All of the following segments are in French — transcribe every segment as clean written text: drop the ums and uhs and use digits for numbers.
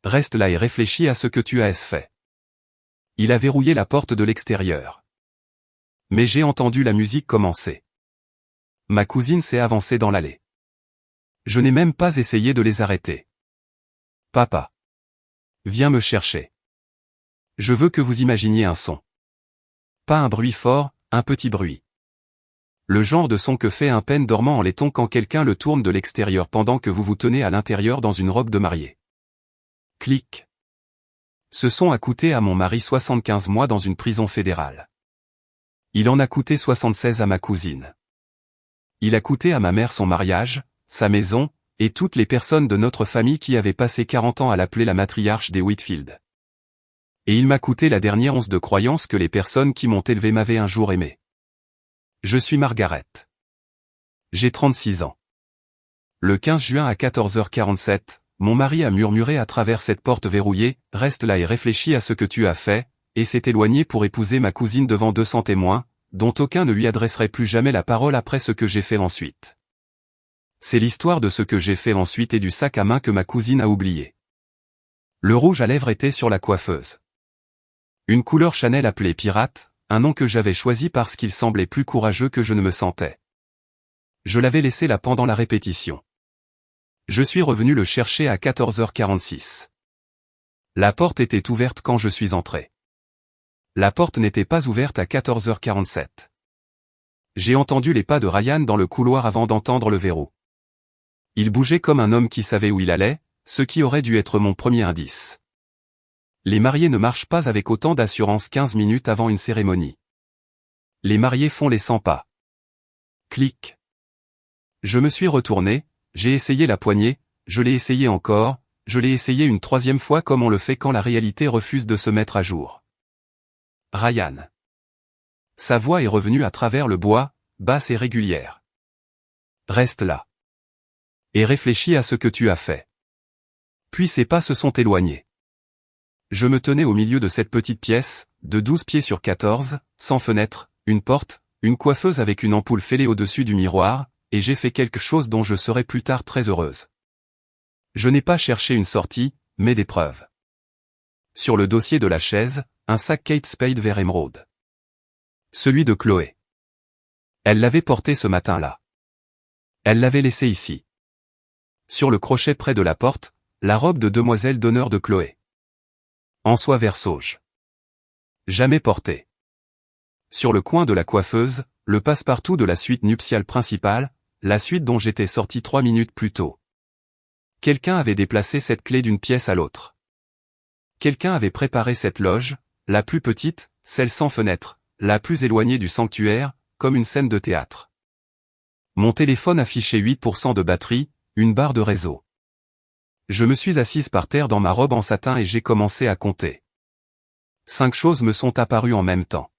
Reste là et réfléchis à ce que tu as fait. Il a verrouillé la porte de l'extérieur. Mais j'ai entendu la musique commencer. Ma cousine s'est avancée dans l'allée. Je n'ai même pas essayé de les arrêter. Papa. Viens me chercher. Je veux que vous imaginiez un son. Pas un bruit fort, un petit bruit. Le genre de son que fait un peine dormant en laiton quand quelqu'un le tourne de l'extérieur pendant que vous vous tenez à l'intérieur dans une robe de mariée. Clic. Ce son a coûté à mon mari 75 mois dans une prison fédérale. Il en a coûté 76 à ma cousine. Il a coûté à ma mère son mariage, sa maison, et toutes les personnes de notre famille qui avaient passé 40 ans à l'appeler la matriarche des Whitfield. Et il m'a coûté la dernière once de croyance que les personnes qui m'ont élevé m'avaient un jour aimé. Je suis Margaret. J'ai 36 ans. Le 15 juin à 14h47, mon mari a murmuré à travers cette porte verrouillée, « Reste là et réfléchis à ce que tu as fait », et s'est éloigné pour épouser ma cousine devant 200 témoins, dont aucun ne lui adresserait plus jamais la parole après ce que j'ai fait ensuite. C'est l'histoire de ce que j'ai fait ensuite et du sac à main que ma cousine a oublié. Le rouge à lèvres était sur la coiffeuse. Une couleur Chanel appelée Pirate, un nom que j'avais choisi parce qu'il semblait plus courageux que je ne me sentais. Je l'avais laissé là pendant la répétition. Je suis revenu le chercher à 14h46. La porte était ouverte quand je suis entré. La porte n'était pas ouverte à 14h47. J'ai entendu les pas de Ryan dans le couloir avant d'entendre le verrou. Il bougeait comme un homme qui savait où il allait, ce qui aurait dû être mon premier indice. Les mariés ne marchent pas avec autant d'assurance 15 minutes avant une cérémonie. Les mariés font les 100 pas. Clic. Je me suis retourné, j'ai essayé la poignée, je l'ai essayé encore, je l'ai essayé une troisième fois comme on le fait quand la réalité refuse de se mettre à jour. Ryan. Sa voix est revenue à travers le bois, basse et régulière. Reste là. Et réfléchis à ce que tu as fait. Puis ses pas se sont éloignés. Je me tenais au milieu de cette petite pièce, de 12 pieds sur 14, sans fenêtre, une porte, une coiffeuse avec une ampoule fêlée au-dessus du miroir, et j'ai fait quelque chose dont je serai plus tard très heureuse. Je n'ai pas cherché une sortie, mais des preuves. Sur le dossier de la chaise, un sac Kate Spade vert émeraude. Celui de Chloé. Elle l'avait porté ce matin-là. Elle l'avait laissé ici. Sur le crochet près de la porte, la robe de demoiselle d'honneur de Chloé. En soie vert sauge. Jamais portée. Sur le coin de la coiffeuse, le passe-partout de la suite nuptiale principale, la suite dont j'étais sorti 3 minutes plus tôt. Quelqu'un avait déplacé cette clé d'une pièce à l'autre. Quelqu'un avait préparé cette loge, la plus petite, celle sans fenêtre, la plus éloignée du sanctuaire, comme une scène de théâtre. Mon téléphone affichait 8% de batterie, une barre de réseau. Je me suis assise par terre dans ma robe en satin et j'ai commencé à compter. 5 choses me sont apparues en même temps.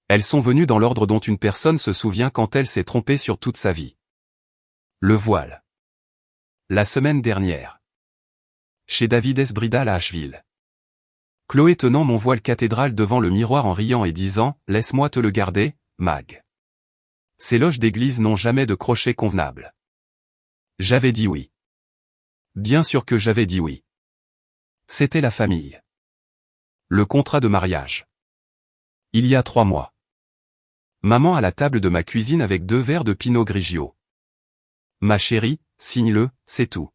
Elles sont venues dans l'ordre dont une personne se souvient quand elle s'est trompée sur toute sa vie. Le voile. La semaine dernière. Chez David S. Bridal à Asheville. Chloé tenant mon voile cathédral devant le miroir en riant et disant « Laisse-moi te le garder, Mag. » Ces loges d'église n'ont jamais de crochet convenable. J'avais dit oui. Bien sûr que j'avais dit oui. C'était la famille. Le contrat de mariage. Il y a 3 mois. Maman à la table de ma cuisine avec 2 verres de Pinot Grigio. Ma chérie, signe-le, c'est tout.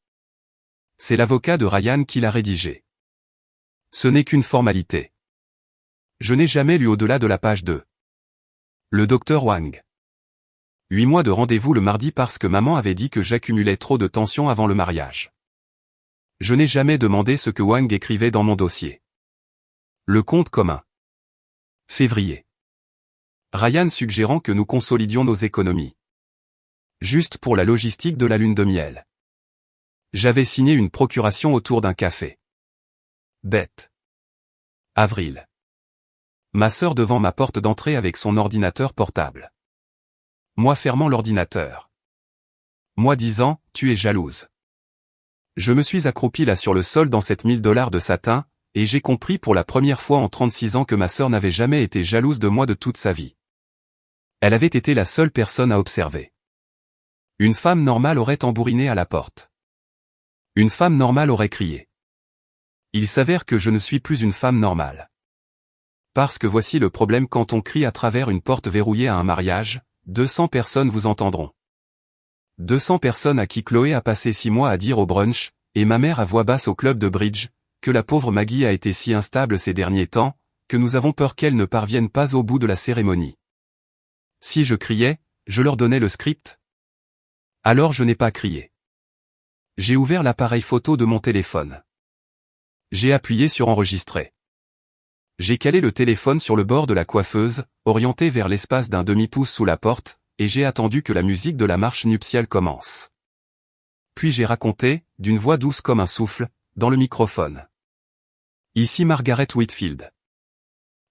C'est l'avocat de Ryan qui l'a rédigé. Ce n'est qu'une formalité. Je n'ai jamais lu au-delà de la page 2. Le docteur Wang. 8 mois de rendez-vous le mardi parce que maman avait dit que j'accumulais trop de tension avant le mariage. Je n'ai jamais demandé ce que Wang écrivait dans mon dossier. Le compte commun. Février. Ryan suggérant que nous consolidions nos économies. Juste pour la logistique de la lune de miel. J'avais signé une procuration autour d'un café. Bête. Avril. Ma sœur devant ma porte d'entrée avec son ordinateur portable. Moi fermant l'ordinateur. Moi disant, tu es jalouse. Je me suis accroupi là sur le sol dans cette $1000 de satin, et j'ai compris pour la première fois en 36 ans que ma sœur n'avait jamais été jalouse de moi de toute sa vie. Elle avait été la seule personne à observer. Une femme normale aurait tambouriné à la porte. Une femme normale aurait crié. Il s'avère que je ne suis plus une femme normale. Parce que voici le problème quand on crie à travers une porte verrouillée à un mariage, 200 personnes vous entendront. 200 personnes à qui Chloé a passé 6 mois à dire au brunch, et ma mère à voix basse au club de bridge, que la pauvre Maggie a été si instable ces derniers temps, que nous avons peur qu'elle ne parvienne pas au bout de la cérémonie. Si je criais, je leur donnais le script. Alors je n'ai pas crié. J'ai ouvert l'appareil photo de mon téléphone. J'ai appuyé sur enregistrer. J'ai calé le téléphone sur le bord de la coiffeuse, orienté vers l'espace d'un demi-pouce sous la porte, et j'ai attendu que la musique de la marche nuptiale commence. Puis j'ai raconté, d'une voix douce comme un souffle, dans le microphone. Ici Margaret Whitfield.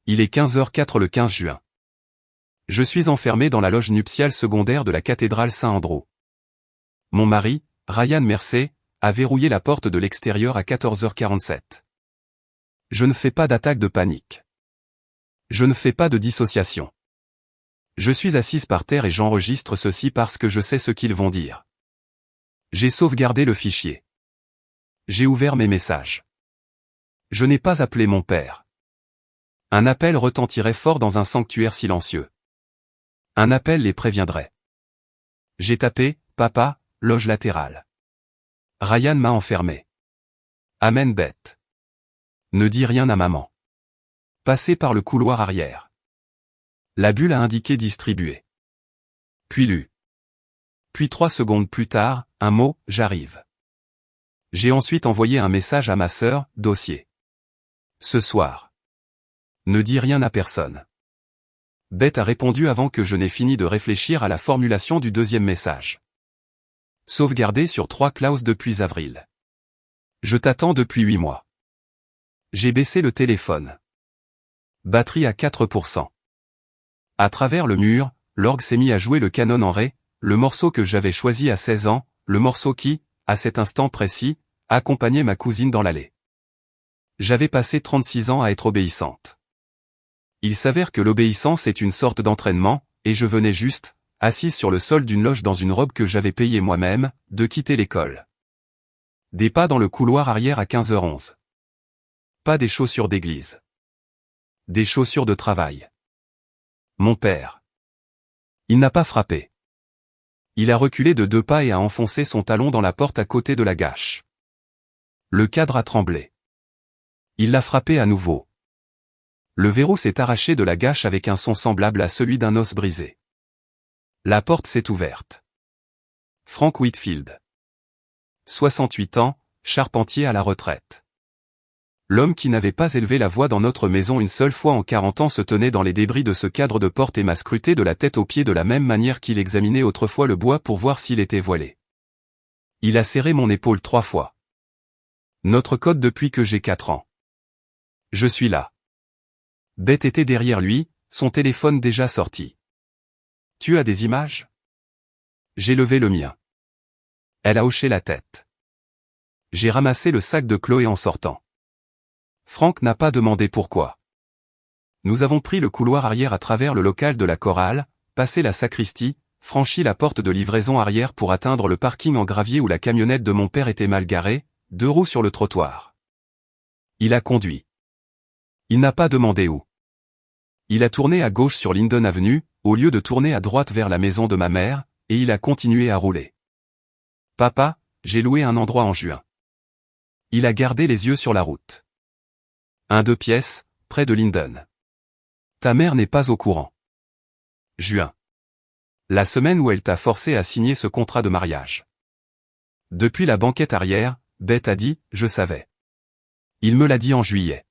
Il est 15h04 le 15 juin. Je suis enfermé dans la loge nuptiale secondaire de la cathédrale Saint-Andrew. Mon mari, Ryan Mersey, a verrouillé la porte de l'extérieur à 14h47. Je ne fais pas d'attaque de panique. Je ne fais pas de dissociation. Je suis assise par terre et j'enregistre ceci parce que je sais ce qu'ils vont dire. J'ai sauvegardé le fichier. J'ai ouvert mes messages. Je n'ai pas appelé mon père. Un appel retentirait fort dans un sanctuaire silencieux. Un appel les préviendrait. J'ai tapé, papa, loge latérale. Ryan m'a enfermé. Amen bête. Ne dis rien à maman. Passez par le couloir arrière. La bulle a indiqué distribuer. Puis lu. Puis 3 secondes plus tard, un mot, j'arrive. J'ai ensuite envoyé un message à ma sœur, dossier. Ce soir. Ne dis rien à personne. Beth a répondu avant que je n'ai fini de réfléchir à la formulation du deuxième message. Sauvegardé sur 3 clauses depuis avril. Je t'attends depuis 8 mois. J'ai baissé le téléphone. Batterie à 4%. À travers le mur, l'orgue s'est mis à jouer le canon en ré, le morceau que j'avais choisi à 16 ans, le morceau qui, à cet instant précis, accompagnait ma cousine dans l'allée. J'avais passé 36 ans à être obéissante. Il s'avère que l'obéissance est une sorte d'entraînement, et je venais juste, assise sur le sol d'une loge dans une robe que j'avais payée moi-même, de quitter l'école. Des pas dans le couloir arrière à 15h11. Pas des chaussures d'église. Des chaussures de travail. Mon père. Il n'a pas frappé. Il a reculé de 2 pas et a enfoncé son talon dans la porte à côté de la gâche. Le cadre a tremblé. Il l'a frappé à nouveau. Le verrou s'est arraché de la gâche avec un son semblable à celui d'un os brisé. La porte s'est ouverte. Frank Whitfield. 68 ans, charpentier à la retraite. L'homme qui n'avait pas élevé la voix dans notre maison une seule fois en 40 ans se tenait dans les débris de ce cadre de porte et m'a scruté de la tête aux pieds de la même manière qu'il examinait autrefois le bois pour voir s'il était voilé. Il a serré mon épaule 3 fois. Notre code depuis que j'ai 4 ans. Je suis là. Beth était derrière lui, son téléphone déjà sorti. Tu as des images? J'ai levé le mien. Elle a hoché la tête. J'ai ramassé le sac de Chloé en sortant. Frank n'a pas demandé pourquoi. Nous avons pris le couloir arrière à travers le local de la chorale, passé la sacristie, franchi la porte de livraison arrière pour atteindre le parking en gravier où la camionnette de mon père était mal garée, 2 roues sur le trottoir. Il a conduit. Il n'a pas demandé où. Il a tourné à gauche sur Linden Avenue, au lieu de tourner à droite vers la maison de ma mère, et il a continué à rouler. Papa, j'ai loué un endroit en juin. Il a gardé les yeux sur la route. Un 2 pièces, près de Linden. Ta mère n'est pas au courant. Juin. La semaine où elle t'a forcé à signer ce contrat de mariage. Depuis la banquette arrière, Beth a dit, je savais. Il me l'a dit en juillet.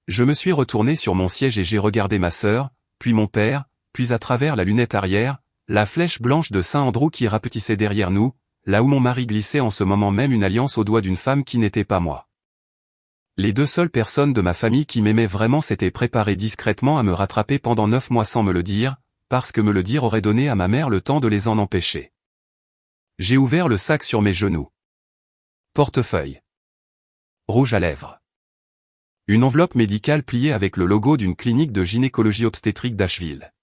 Je me suis retourné sur mon siège et j'ai regardé ma sœur, puis mon père, puis à travers la lunette arrière, la flèche blanche de Saint-Andrew qui rapetissait derrière nous, là où mon mari glissait en ce moment même une alliance au doigt d'une femme qui n'était pas moi. Les 2 seules personnes de ma famille qui m'aimaient vraiment s'étaient préparées discrètement à me rattraper pendant 9 mois sans me le dire, parce que me le dire aurait donné à ma mère le temps de les en empêcher. J'ai ouvert le sac sur mes genoux. Portefeuille. Rouge à lèvres. Une enveloppe médicale pliée avec le logo d'une clinique de gynécologie obstétrique d'Asheville.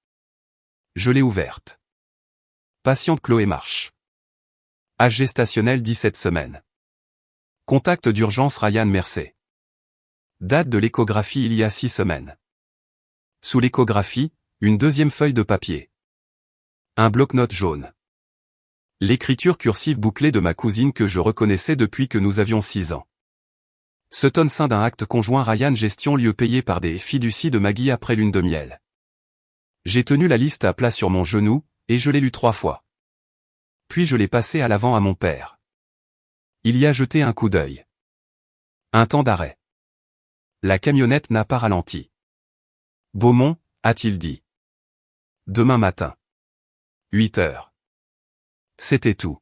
Je l'ai ouverte. Patiente Chloé Marsh. Âge gestationnel 17 semaines. Contact d'urgence Ryan Mersey. Date de l'échographie il y a 6 semaines. Sous l'échographie, une deuxième feuille de papier. Un bloc-notes jaune. L'écriture cursive bouclée de ma cousine que je reconnaissais depuis que nous avions 6 ans. Sutton sein d'un acte conjoint Ryan gestion lieu payé par des fiducies de Maggie après lune de miel. J'ai tenu la liste à plat sur mon genou, et je l'ai lu 3 fois. Puis je l'ai passé à l'avant à mon père. Il y a jeté un coup d'œil. Un temps d'arrêt. La camionnette n'a pas ralenti. Beaumont, a-t-il dit. Demain matin. 8 heures. C'était tout.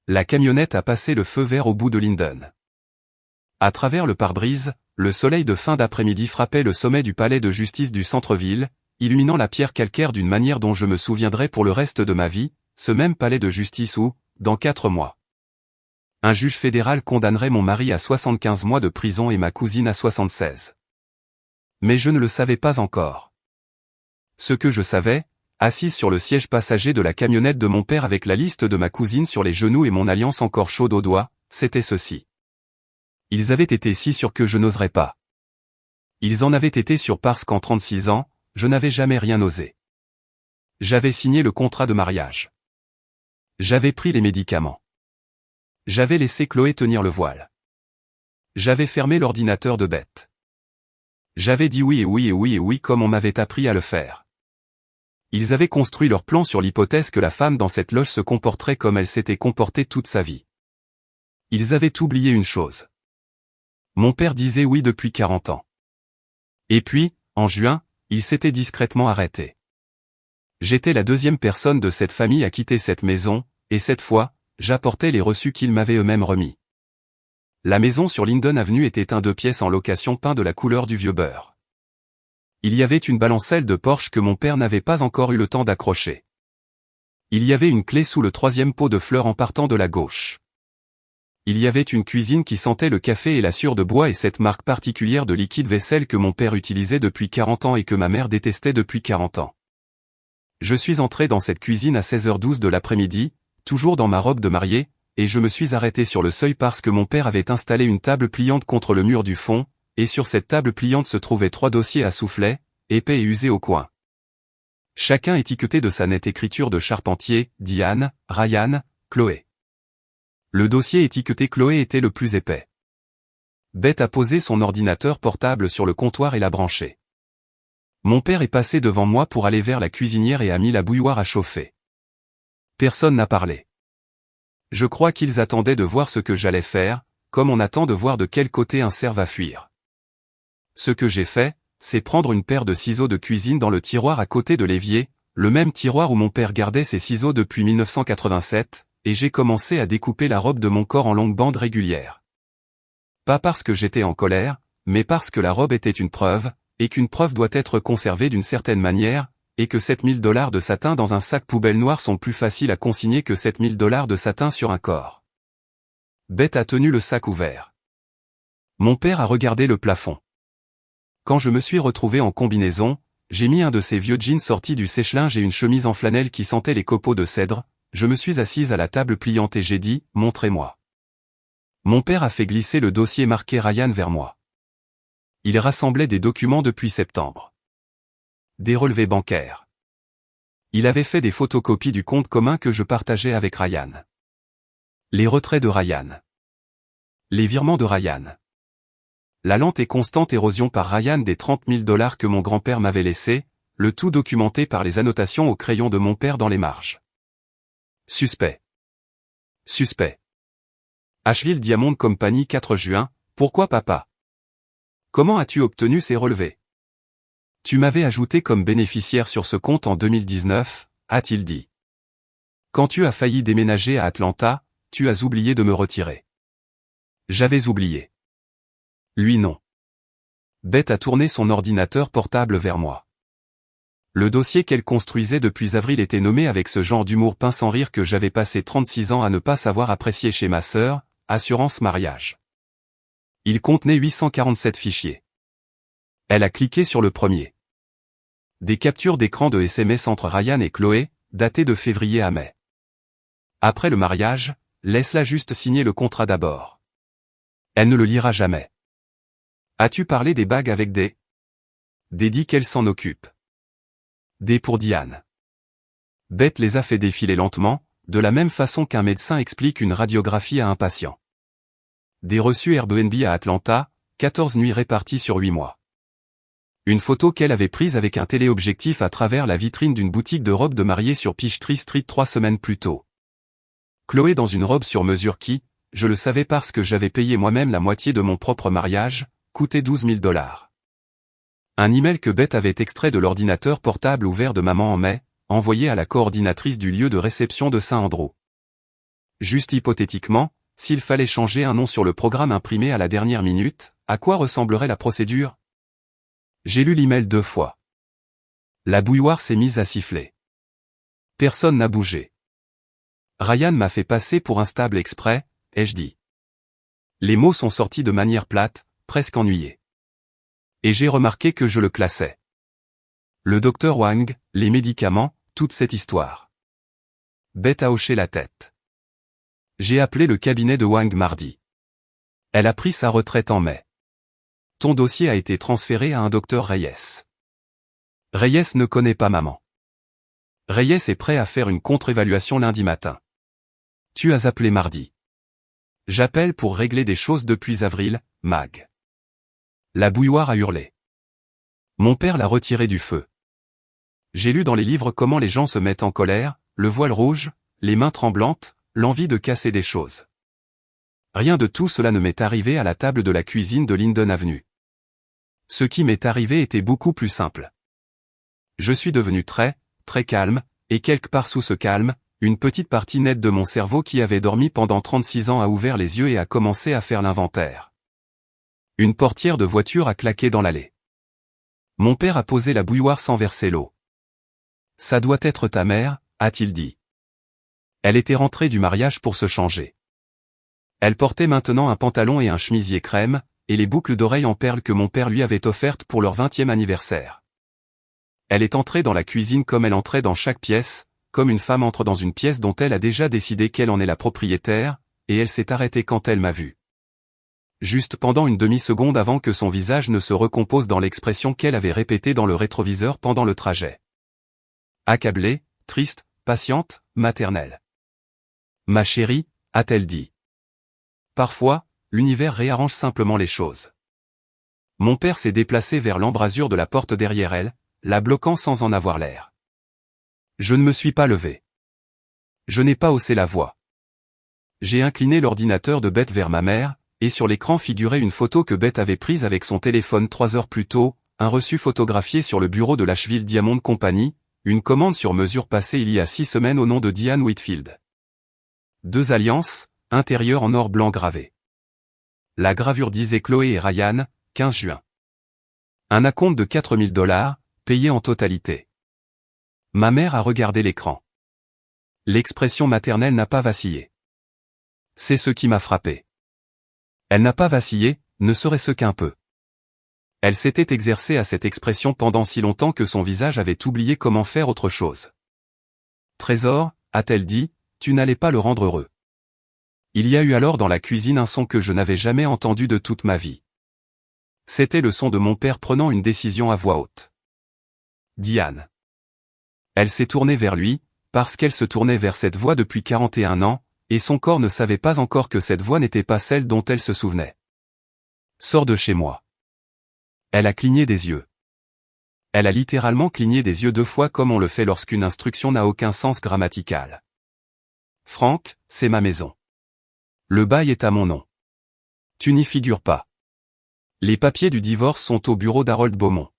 La camionnette a passé le feu vert au bout de Linden. À travers le pare-brise, le soleil de fin d'après-midi frappait le sommet du palais de justice du centre-ville, illuminant la pierre calcaire d'une manière dont je me souviendrai pour le reste de ma vie, ce même palais de justice où, dans 4 mois, un juge fédéral condamnerait mon mari à 75 mois de prison et ma cousine à 76. Mais je ne le savais pas encore. Ce que je savais, assise sur le siège passager de la camionnette de mon père avec la liste de ma cousine sur les genoux et mon alliance encore chaude aux doigts, c'était ceci. Ils avaient été si sûrs que je n'oserais pas. Ils en avaient été sûrs parce qu'en 36 ans, je n'avais jamais rien osé. J'avais signé le contrat de mariage. J'avais pris les médicaments. J'avais laissé Chloé tenir le voile. J'avais fermé l'ordinateur de Beth. J'avais dit oui et oui et oui et oui comme on m'avait appris à le faire. Ils avaient construit leur plan sur l'hypothèse que la femme dans cette loge se comporterait comme elle s'était comportée toute sa vie. Ils avaient oublié une chose. Mon père disait oui depuis 40 ans. Et puis, en juin, il s'était discrètement arrêté. J'étais la deuxième personne de cette famille à quitter cette maison, et cette fois, j'apportais les reçus qu'ils m'avaient eux-mêmes remis. La maison sur Linden Avenue était un 2 pièces en location peint de la couleur du vieux beurre. Il y avait une balancelle de Porsche que mon père n'avait pas encore eu le temps d'accrocher. Il y avait une clé sous le 3e pot de fleurs en partant de la gauche. Il y avait une cuisine qui sentait le café et la sciure de bois et cette marque particulière de liquide vaisselle que mon père utilisait depuis 40 ans et que ma mère détestait depuis 40 ans. Je suis entré dans cette cuisine à 16h12 de l'après-midi, toujours dans ma robe de mariée, et je me suis arrêté sur le seuil parce que mon père avait installé une table pliante contre le mur du fond, et sur cette table pliante se trouvaient 3 dossiers à soufflet, épais et usés au coin. Chacun étiqueté de sa nette écriture de charpentier, Diane, Ryan, Chloé. Le dossier étiqueté Chloé était le plus épais. Beth a posé son ordinateur portable sur le comptoir et l'a branché. Mon père est passé devant moi pour aller vers la cuisinière et a mis la bouilloire à chauffer. Personne n'a parlé. Je crois qu'ils attendaient de voir ce que j'allais faire, comme on attend de voir de quel côté un cerf va fuir. Ce que j'ai fait, c'est prendre une paire de ciseaux de cuisine dans le tiroir à côté de l'évier, le même tiroir où mon père gardait ses ciseaux depuis 1987, et j'ai commencé à découper la robe de mon corps en longues bandes régulières. Pas parce que j'étais en colère, mais parce que la robe était une preuve, et qu'une preuve doit être conservée d'une certaine manière, et que $7 000 de satin dans un sac poubelle noir sont plus faciles à consigner que $7 000 de satin sur un corps. Beth a tenu le sac ouvert. Mon père a regardé le plafond. Quand je me suis retrouvé en combinaison, j'ai mis un de ces vieux jeans sortis du sèche-linge et une chemise en flanelle qui sentait les copeaux de cèdre, je me suis assise à la table pliante et j'ai dit « Montrez-moi ». Mon père a fait glisser le dossier marqué Ryan vers moi. Il rassemblait des documents depuis septembre. Des relevés bancaires. Il avait fait des photocopies du compte commun que je partageais avec Ryan. Les retraits de Ryan. Les virements de Ryan. La lente et constante érosion par Ryan des $30 000 que mon grand-père m'avait laissés, le tout documenté par les annotations au crayon de mon père dans les marges. Suspect. Suspect. Asheville Diamond Company 4 juin, pourquoi papa? Comment as-tu obtenu ces relevés? Tu m'avais ajouté comme bénéficiaire sur ce compte en 2019, a-t-il dit. Quand tu as failli déménager à Atlanta, tu as oublié de me retirer. J'avais oublié. Lui non. Beth a tourné son ordinateur portable vers moi. Le dossier qu'elle construisait depuis avril était nommé avec ce genre d'humour peint sans rire que j'avais passé 36 ans à ne pas savoir apprécier chez ma sœur, assurance mariage. Il contenait 847 fichiers. Elle a cliqué sur le premier. Des captures d'écran de SMS entre Ryan et Chloé, datées de février à mai. Après le mariage, laisse-la juste signer le contrat d'abord. Elle ne le lira jamais. As-tu parlé des bagues avec D? D dit qu'elle s'en occupe. D pour Diane. Beth les a fait défiler lentement, de la même façon qu'un médecin explique une radiographie à un patient. Des reçus Airbnb à Atlanta, 14 nuits réparties sur 8 mois. Une photo qu'elle avait prise avec un téléobjectif à travers la vitrine d'une boutique de robes de mariée sur Peachtree Street 3 semaines plus tôt. Chloé dans une robe sur mesure qui, je le savais parce que j'avais payé moi-même la moitié de mon propre mariage, coûtait 12 000 $. Un email que Beth avait extrait de l'ordinateur portable ouvert de maman en mai, envoyé à la coordinatrice du lieu de réception de Saint-Andrew. Juste hypothétiquement, s'il fallait changer un nom sur le programme imprimé à la dernière minute, à quoi ressemblerait la procédure? J'ai lu l'email 2 fois. La bouilloire s'est mise à siffler. Personne n'a bougé. Ryan m'a fait passer pour instable exprès, ai-je dit. Les mots sont sortis de manière plate, presque ennuyée. Et j'ai remarqué que je le classais. Le docteur Wang, les médicaments, toute cette histoire. Beth a hoché la tête. J'ai appelé le cabinet de Wang mardi. Elle a pris sa retraite en mai. Ton dossier a été transféré à un docteur Reyes. Reyes ne connaît pas maman. Reyes est prêt à faire une contre-évaluation lundi matin. Tu as appelé mardi. J'appelle pour régler des choses depuis avril, Mag. La bouilloire a hurlé. Mon père l'a retiré du feu. J'ai lu dans les livres comment les gens se mettent en colère, le voile rouge, les mains tremblantes, l'envie de casser des choses. Rien de tout cela ne m'est arrivé à la table de la cuisine de Linden Avenue. Ce qui m'est arrivé était beaucoup plus simple. Je suis devenu très calme, et quelque part sous ce calme, une petite partie nette de mon cerveau qui avait dormi pendant 36 ans a ouvert les yeux et a commencé à faire l'inventaire. Une portière de voiture a claqué dans l'allée. Mon père a posé la bouilloire sans verser l'eau. Ça doit être ta mère, a-t-il dit. Elle était rentrée du mariage pour se changer. Elle portait maintenant un pantalon et un chemisier crème, et les boucles d'oreilles en perles que mon père lui avait offertes pour leur 20e anniversaire. Elle est entrée dans la cuisine comme elle entrait dans chaque pièce, comme une femme entre dans une pièce dont elle a déjà décidé qu'elle en est la propriétaire, et elle s'est arrêtée quand elle m'a vu. Juste pendant une demi-seconde avant que son visage ne se recompose dans l'expression qu'elle avait répétée dans le rétroviseur pendant le trajet. Accablée, triste, patiente, maternelle. Ma chérie, a-t-elle dit. Parfois, l'univers réarrange simplement les choses. Mon père s'est déplacé vers l'embrasure de la porte derrière elle, la bloquant sans en avoir l'air. Je ne me suis pas levé. Je n'ai pas haussé la voix. J'ai incliné l'ordinateur de Beth vers ma mère, et sur l'écran figurait une photo que Beth avait prise avec son téléphone 3 heures plus tôt, un reçu photographié sur le bureau de l'Asheville Diamond Company, une commande sur mesure passée il y a 6 semaines au nom de Diane Whitfield. 2 alliances, intérieur en or blanc gravé. La gravure disait Chloé et Ryan, 15 juin. Un acompte de 4 000 $, payé en totalité. Ma mère a regardé l'écran. L'expression maternelle n'a pas vacillé. C'est ce qui m'a frappé. Elle n'a pas vacillé, ne serait-ce qu'un peu. Elle s'était exercée à cette expression pendant si longtemps que son visage avait oublié comment faire autre chose. Trésor, a-t-elle dit, tu n'allais pas le rendre heureux. Il y a eu alors dans la cuisine un son que je n'avais jamais entendu de toute ma vie. C'était le son de mon père prenant une décision à voix haute. Diane. Elle s'est tournée vers lui, parce qu'elle se tournait vers cette voix depuis 41 ans, et son corps ne savait pas encore que cette voix n'était pas celle dont elle se souvenait. Sors de chez moi. Elle a cligné des yeux. Elle a littéralement cligné des yeux 2 fois comme on le fait lorsqu'une instruction n'a aucun sens grammatical. Franck, c'est ma maison. Le bail est à mon nom. Tu n'y figures pas. Les papiers du divorce sont au bureau d'Harold Beaumont.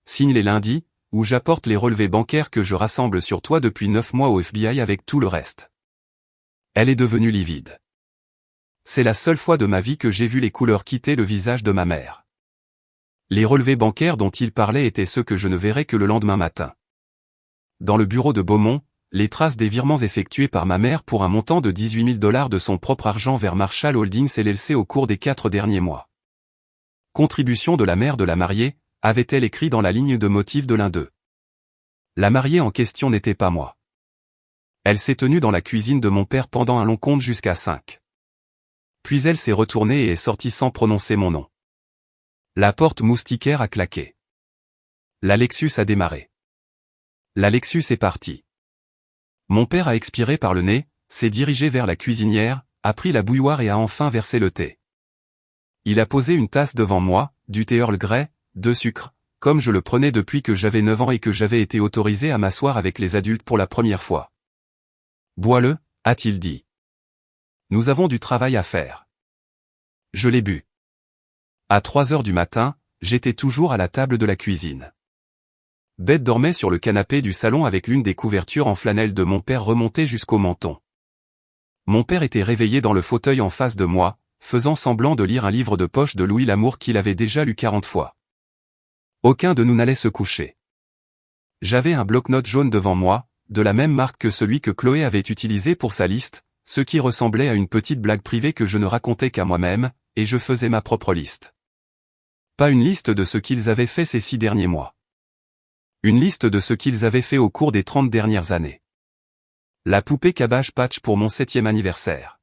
Signe les lundis, où j'apporte les relevés bancaires que je rassemble sur toi depuis 9 mois au FBI avec tout le reste. Elle est devenue livide. C'est la seule fois de ma vie que j'ai vu les couleurs quitter le visage de ma mère. Les relevés bancaires dont il parlait étaient ceux que je ne verrai que le lendemain matin. Dans le bureau de Beaumont, les traces des virements effectués par ma mère pour un montant de 18 000 $ de son propre argent vers Marshall Holdings LLC au cours des 4 derniers mois. Contribution de la mère de la mariée, avait-elle écrit dans la ligne de motif de l'un d'eux. La mariée en question n'était pas moi. Elle s'est tenue dans la cuisine de mon père pendant un long compte jusqu'à 5. Puis elle s'est retournée et est sortie sans prononcer mon nom. La porte moustiquaire a claqué. La Lexus a démarré. La Lexus est partie. Mon père a expiré par le nez, s'est dirigé vers la cuisinière, a pris la bouilloire et a enfin versé le thé. Il a posé une tasse devant moi, du thé Earl Grey, de sucre, comme je le prenais depuis que j'avais 9 ans et que j'avais été autorisé à m'asseoir avec les adultes pour la première fois. Bois-le, a-t-il dit. Nous avons du travail à faire. Je l'ai bu. À 3 heures du matin, j'étais toujours à la table de la cuisine. Bette dormait sur le canapé du salon avec l'une des couvertures en flanelle de mon père remontée jusqu'au menton. Mon père était réveillé dans le fauteuil en face de moi, faisant semblant de lire un livre de poche de Louis L'Amour qu'il avait déjà lu 40 fois. Aucun de nous n'allait se coucher. J'avais un bloc-notes jaune devant moi, de la même marque que celui que Chloé avait utilisé pour sa liste, ce qui ressemblait à une petite blague privée que je ne racontais qu'à moi-même, et je faisais ma propre liste. Pas une liste de ce qu'ils avaient fait ces 6 derniers mois. Une liste de ce qu'ils avaient fait au cours des 30 dernières années. La poupée Cabbage Patch pour mon 7e anniversaire.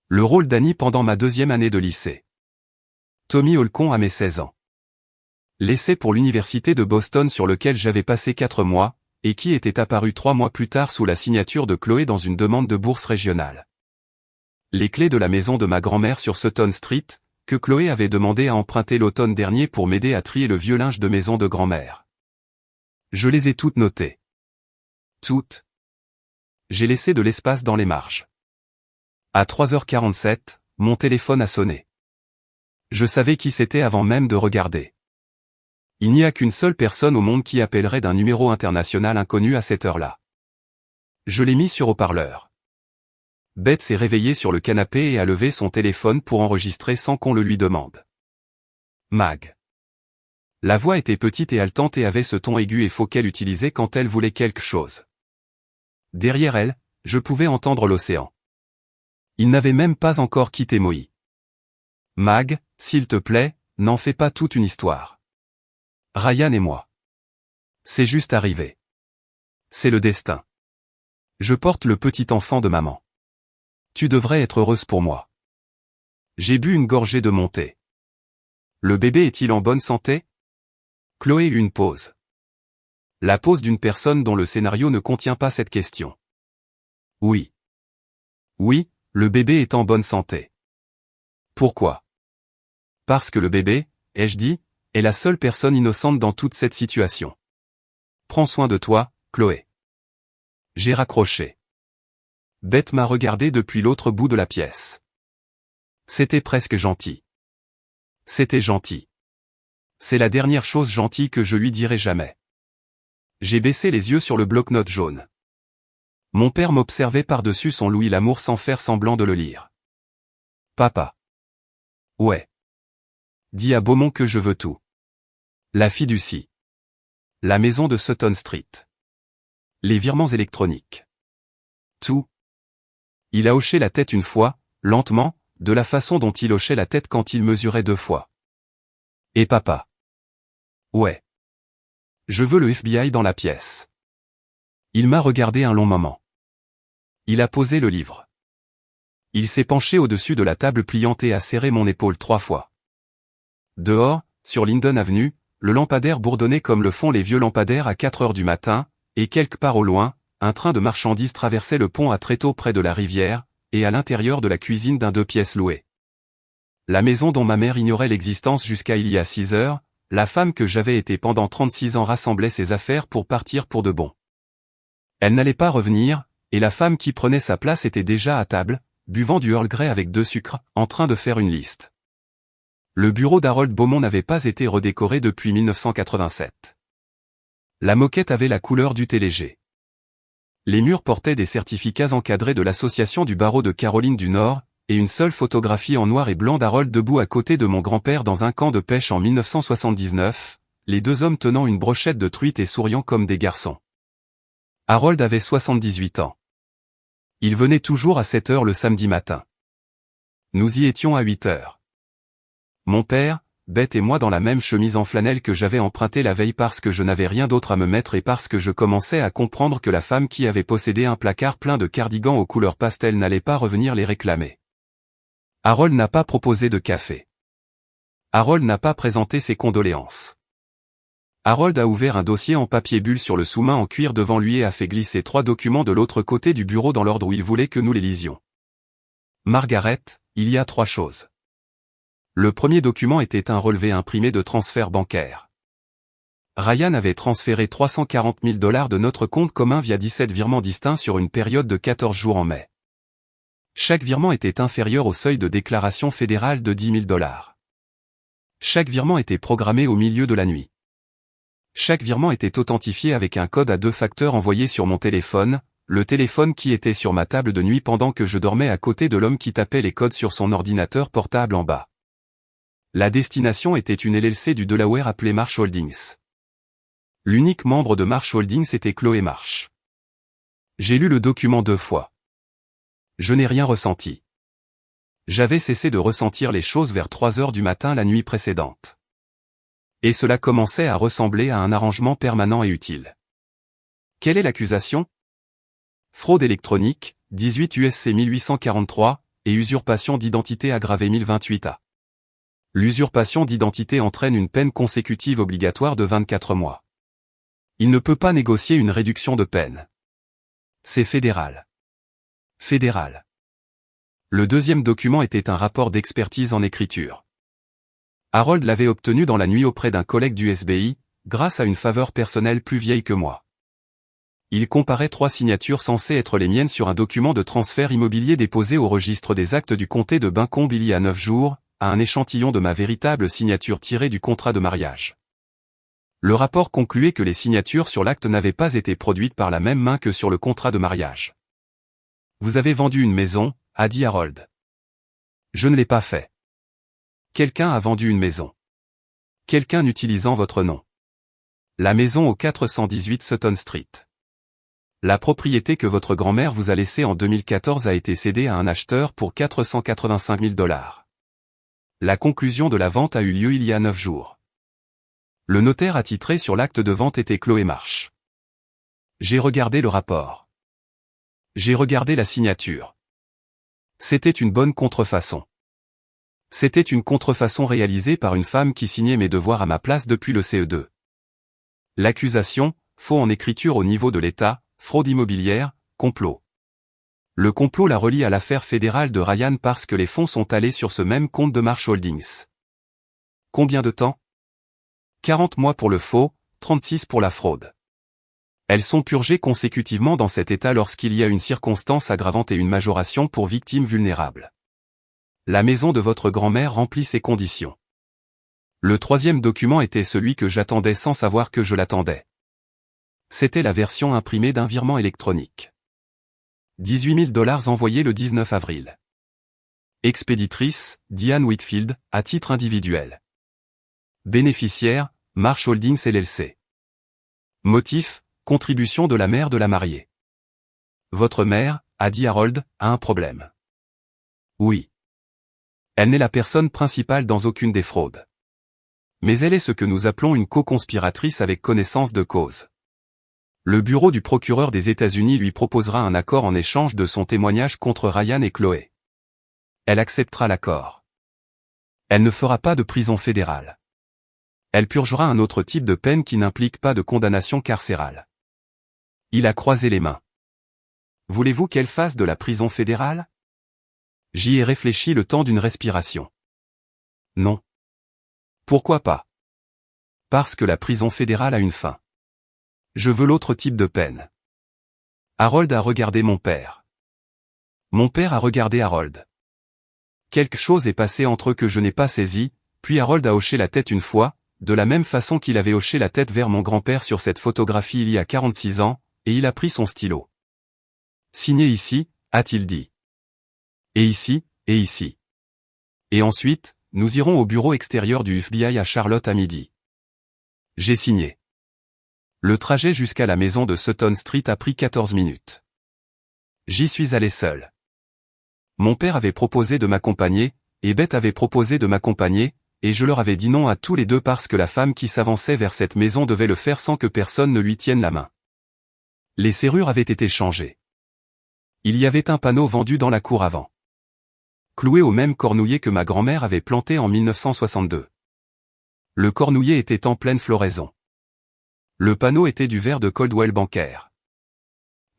Le rôle d'Annie pendant ma 2e année de lycée. Tommy Holcomb à mes 16 ans. L'essai pour l'université de Boston sur lequel j'avais passé 4 mois, et qui était apparu 3 mois plus tard sous la signature de Chloé dans une demande de bourse régionale. Les clés de la maison de ma grand-mère sur Sutton Street, que Chloé avait demandé à emprunter l'automne dernier pour m'aider à trier le vieux linge de maison de grand-mère. Je les ai toutes notées. Toutes. J'ai laissé de l'espace dans les marges. À 3h47, mon téléphone a sonné. Je savais qui c'était avant même de regarder. Il n'y a qu'une seule personne au monde qui appellerait d'un numéro international inconnu à cette heure-là. Je l'ai mis sur haut-parleur. Bette s'est réveillée sur le canapé et a levé son téléphone pour enregistrer sans qu'on le lui demande. Mag. La voix était petite et haletante et avait ce ton aigu et faux qu'elle utilisait quand elle voulait quelque chose. Derrière elle, je pouvais entendre l'océan. Il n'avait même pas encore quitté Maui. Mag, s'il te plaît, n'en fais pas toute une histoire. Ryan et moi. C'est juste arrivé. C'est le destin. Je porte le petit enfant de maman. Tu devrais être heureuse pour moi. J'ai bu une gorgée de mon thé. Le bébé est-il en bonne santé? Chloé eut une pause. La pause d'une personne dont le scénario ne contient pas cette question. Oui. Oui, le bébé est en bonne santé. Pourquoi? Parce que le bébé, ai-je dit, est la seule personne innocente dans toute cette situation. Prends soin de toi, Chloé. J'ai raccroché. Bette m'a regardé depuis l'autre bout de la pièce. C'était presque gentil. C'était gentil. C'est la dernière chose gentille que je lui dirai jamais. J'ai baissé les yeux sur le bloc-notes jaune. Mon père m'observait par-dessus son Louis L'Amour sans faire semblant de le lire. Papa. Ouais. Dis à Beaumont que je veux tout. La fiducie. La maison de Sutton Street. Les virements électroniques. Tout. Il a hoché la tête une fois, lentement, de la façon dont il hochait la tête quand il mesurait 2 fois. Et papa. Ouais. Je veux le FBI dans la pièce. Il m'a regardé un long moment. Il a posé le livre. Il s'est penché au-dessus de la table pliante et a serré mon épaule 3 fois. Dehors, sur Linden Avenue, le lampadaire bourdonnait comme le font les vieux lampadaires à 4 heures du matin, et quelque part au loin, un train de marchandises traversait le pont à Tréteau près de la rivière, et à l'intérieur de la cuisine d'un 2 pièces loué. La maison dont ma mère ignorait l'existence jusqu'à il y a 6 heures, la femme que j'avais été pendant 36 ans rassemblait ses affaires pour partir pour de bon. Elle n'allait pas revenir, et la femme qui prenait sa place était déjà à table, buvant du Earl Grey avec 2 sucres, en train de faire une liste. Le bureau d'Harold Beaumont n'avait pas été redécoré depuis 1987. La moquette avait la couleur du thé léger. Les murs portaient des certificats encadrés de l'Association du barreau de Caroline du Nord, et une seule photographie en noir et blanc d'Harold debout à côté de mon grand-père dans un camp de pêche en 1979, les 2 hommes tenant une brochette de truite et souriant comme des garçons. Harold avait 78 ans. Il venait toujours à 7 heures le samedi matin. Nous y étions à 8 heures. Mon père, Bette et moi dans la même chemise en flanelle que j'avais empruntée la veille parce que je n'avais rien d'autre à me mettre et parce que je commençais à comprendre que la femme qui avait possédé un placard plein de cardigans aux couleurs pastel n'allait pas revenir les réclamer. Harold n'a pas proposé de café. Harold n'a pas présenté ses condoléances. Harold a ouvert un dossier en papier bulle sur le sous-main en cuir devant lui et a fait glisser 3 documents de l'autre côté du bureau dans l'ordre où il voulait que nous les lisions. Margaret, il y a 3 choses. Le premier document était un relevé imprimé de transfert bancaire. Ryan avait transféré 340 000 $ de notre compte commun via 17 virements distincts sur une période de 14 jours en mai. Chaque virement était inférieur au seuil de déclaration fédérale de 10 000 $. Chaque virement était programmé au milieu de la nuit. Chaque virement était authentifié avec un code à 2 facteurs envoyé sur mon téléphone, le téléphone qui était sur ma table de nuit pendant que je dormais à côté de l'homme qui tapait les codes sur son ordinateur portable en bas. La destination était une LLC du Delaware appelée Marsh Holdings. L'unique membre de Marsh Holdings était Chloé Marsh. J'ai lu le document 2 fois. Je n'ai rien ressenti. J'avais cessé de ressentir les choses vers 3 heures du matin la nuit précédente. Et cela commençait à ressembler à un arrangement permanent et utile. Quelle est l'accusation? Fraude électronique, 18 USC 1843, et usurpation d'identité aggravée 1028A. L'usurpation d'identité entraîne une peine consécutive obligatoire de 24 mois. Il ne peut pas négocier une réduction de peine. C'est fédéral. Fédéral. Le deuxième document était un rapport d'expertise en écriture. Harold l'avait obtenu dans la nuit auprès d'un collègue du SBI, grâce à une faveur personnelle plus vieille que moi. Il comparait 3 signatures censées être les miennes sur un document de transfert immobilier déposé au registre des actes du comté de Buncombe il y a 9 jours, à un échantillon de ma véritable signature tirée du contrat de mariage. Le rapport concluait que les signatures sur l'acte n'avaient pas été produites par la même main que sur le contrat de mariage. Vous avez vendu une maison, a dit Harold. Je ne l'ai pas fait. Quelqu'un a vendu une maison. Quelqu'un utilisant votre nom. La maison au 418 Sutton Street. La propriété que votre grand-mère vous a laissée en 2014 a été cédée à un acheteur pour 485 000 $. La conclusion de la vente a eu lieu il y a 9 jours. Le notaire attitré sur l'acte de vente était Chloé Marsh. J'ai regardé le rapport. J'ai regardé la signature. C'était une bonne contrefaçon. C'était une contrefaçon réalisée par une femme qui signait mes devoirs à ma place depuis le CE2. L'accusation, faux en écriture au niveau de l'État, fraude immobilière, complot. Le complot la relie à l'affaire fédérale de Ryan parce que les fonds sont allés sur ce même compte de Marsh Holdings. Combien de temps? 40 mois pour le faux, 36 pour la fraude. Elles sont purgées consécutivement dans cet état lorsqu'il y a une circonstance aggravante et une majoration pour victimes vulnérables. La maison de votre grand-mère remplit ces conditions. Le troisième document était celui que j'attendais sans savoir que je l'attendais. C'était la version imprimée d'un virement électronique. 18 000 $ envoyés le 19 avril. Expéditrice, Diane Whitfield, à titre individuel. Bénéficiaire, Marsh Holdings LLC. Motif, contribution de la mère de la mariée. Votre mère, a dit Harold, a un problème. Oui. Elle n'est la personne principale dans aucune des fraudes. Mais elle est ce que nous appelons une co-conspiratrice avec connaissance de cause. Le bureau du procureur des États-Unis lui proposera un accord en échange de son témoignage contre Ryan et Chloé. Elle acceptera l'accord. Elle ne fera pas de prison fédérale. Elle purgera un autre type de peine qui n'implique pas de condamnation carcérale. Il a croisé les mains. Voulez-vous qu'elle fasse de la prison fédérale? J'y ai réfléchi le temps d'une respiration. Non. Pourquoi pas? Parce que la prison fédérale a une fin. Je veux l'autre type de peine. Harold a regardé mon père. Mon père a regardé Harold. Quelque chose est passé entre eux que je n'ai pas saisi, puis Harold a hoché la tête une fois, de la même façon qu'il avait hoché la tête vers mon grand-père sur cette photographie il y a 46 ans, et il a pris son stylo. Signé ici, a-t-il dit. Et ici, et ici. Et ensuite, nous irons au bureau extérieur du FBI à Charlotte à midi. J'ai signé. Le trajet jusqu'à la maison de Sutton Street a pris 14 minutes. J'y suis allé seul. Mon père avait proposé de m'accompagner, et Beth avait proposé de m'accompagner, et je leur avais dit non à tous les deux parce que la femme qui s'avançait vers cette maison devait le faire sans que personne ne lui tienne la main. Les serrures avaient été changées. Il y avait un panneau vendu dans la cour avant. Cloué au même cornouiller que ma grand-mère avait planté en 1962. Le cornouiller était en pleine floraison. Le panneau était du verre de Coldwell Banker.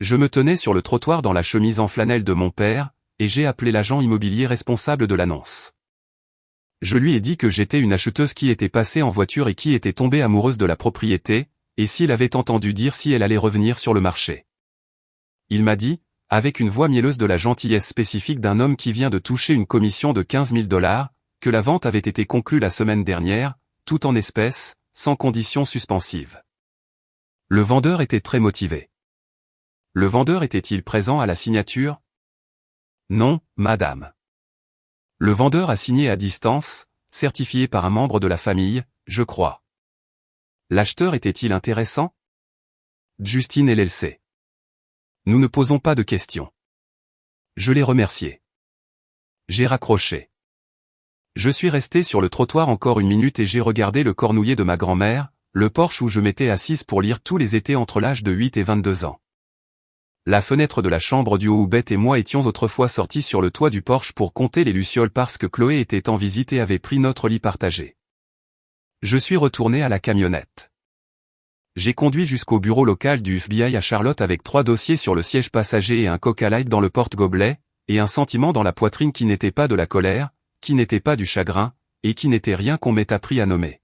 Je me tenais sur le trottoir dans la chemise en flanelle de mon père, et j'ai appelé l'agent immobilier responsable de l'annonce. Je lui ai dit que j'étais une acheteuse qui était passée en voiture et qui était tombée amoureuse de la propriété, et s'il avait entendu dire si elle allait revenir sur le marché. Il m'a dit, avec une voix mielleuse de la gentillesse spécifique d'un homme qui vient de toucher une commission de 15 000 $, que la vente avait été conclue la semaine dernière, tout en espèces, sans conditions suspensives. Le vendeur était très motivé. Le vendeur était-il présent à la signature? Non, madame. Le vendeur a signé à distance, certifié par un membre de la famille, je crois. L'acheteur était-il intéressant? Justine LLC. Nous ne posons pas de questions. Je l'ai remercié. J'ai raccroché. Je suis resté sur le trottoir encore une minute et j'ai regardé le cornouiller de ma grand-mère, le porche où je m'étais assise pour lire tous les étés entre l'âge de 8 et 22 ans. La fenêtre de la chambre du haut où Bette et moi étions autrefois sortis sur le toit du porche pour compter les lucioles parce que Chloé était en visite et avait pris notre lit partagé. Je suis retourné à la camionnette. J'ai conduit jusqu'au bureau local du FBI à Charlotte avec 3 dossiers sur le siège passager et un Coca Light dans le porte-gobelet, et un sentiment dans la poitrine qui n'était pas de la colère, qui n'était pas du chagrin, et qui n'était rien qu'on m'ait appris à nommer.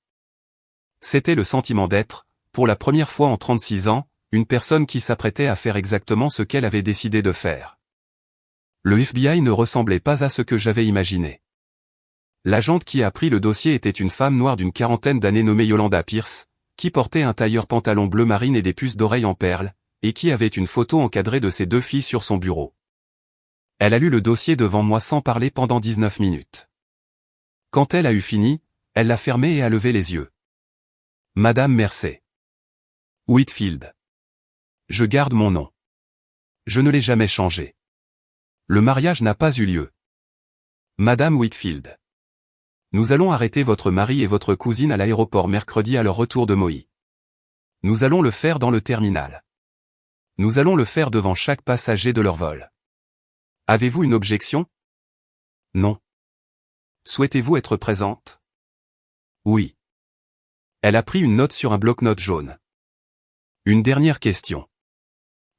C'était le sentiment d'être, pour la première fois en 36 ans, une personne qui s'apprêtait à faire exactement ce qu'elle avait décidé de faire. Le FBI ne ressemblait pas à ce que j'avais imaginé. L'agente qui a pris le dossier était une femme noire d'une quarantaine d'années nommée Yolanda Pierce, qui portait un tailleur pantalon bleu marine et des puces d'oreilles en perles, et qui avait une photo encadrée de ses 2 filles sur son bureau. Elle a lu le dossier devant moi sans parler pendant 19 minutes. Quand elle a eu fini, elle l'a fermé et a levé les yeux. Madame Mercer. Whitfield. Je garde mon nom. Je ne l'ai jamais changé. Le mariage n'a pas eu lieu. Madame Whitfield. Nous allons arrêter votre mari et votre cousine à l'aéroport mercredi à leur retour de Maui. Nous allons le faire dans le terminal. Nous allons le faire devant chaque passager de leur vol. Avez-vous une objection? Non. Souhaitez-vous être présente? Oui. Elle a pris une note sur un bloc-notes jaune. Une dernière question.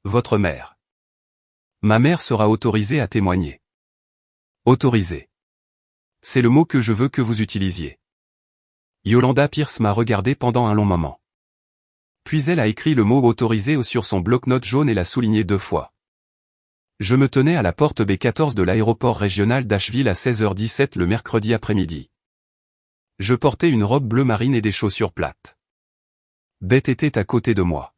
Votre mère. Ma mère sera autorisée à témoigner. Autorisée. C'est le mot que je veux que vous utilisiez. Yolanda Pierce m'a regardé pendant un long moment. Puis elle a écrit le mot autorisé sur son bloc-notes jaune et l'a souligné 2 fois. Je me tenais à la porte B14 de l'aéroport régional d'Asheville à 16h17 le mercredi après-midi. Je portais une robe bleu marine et des chaussures plates. Bette était à côté de moi.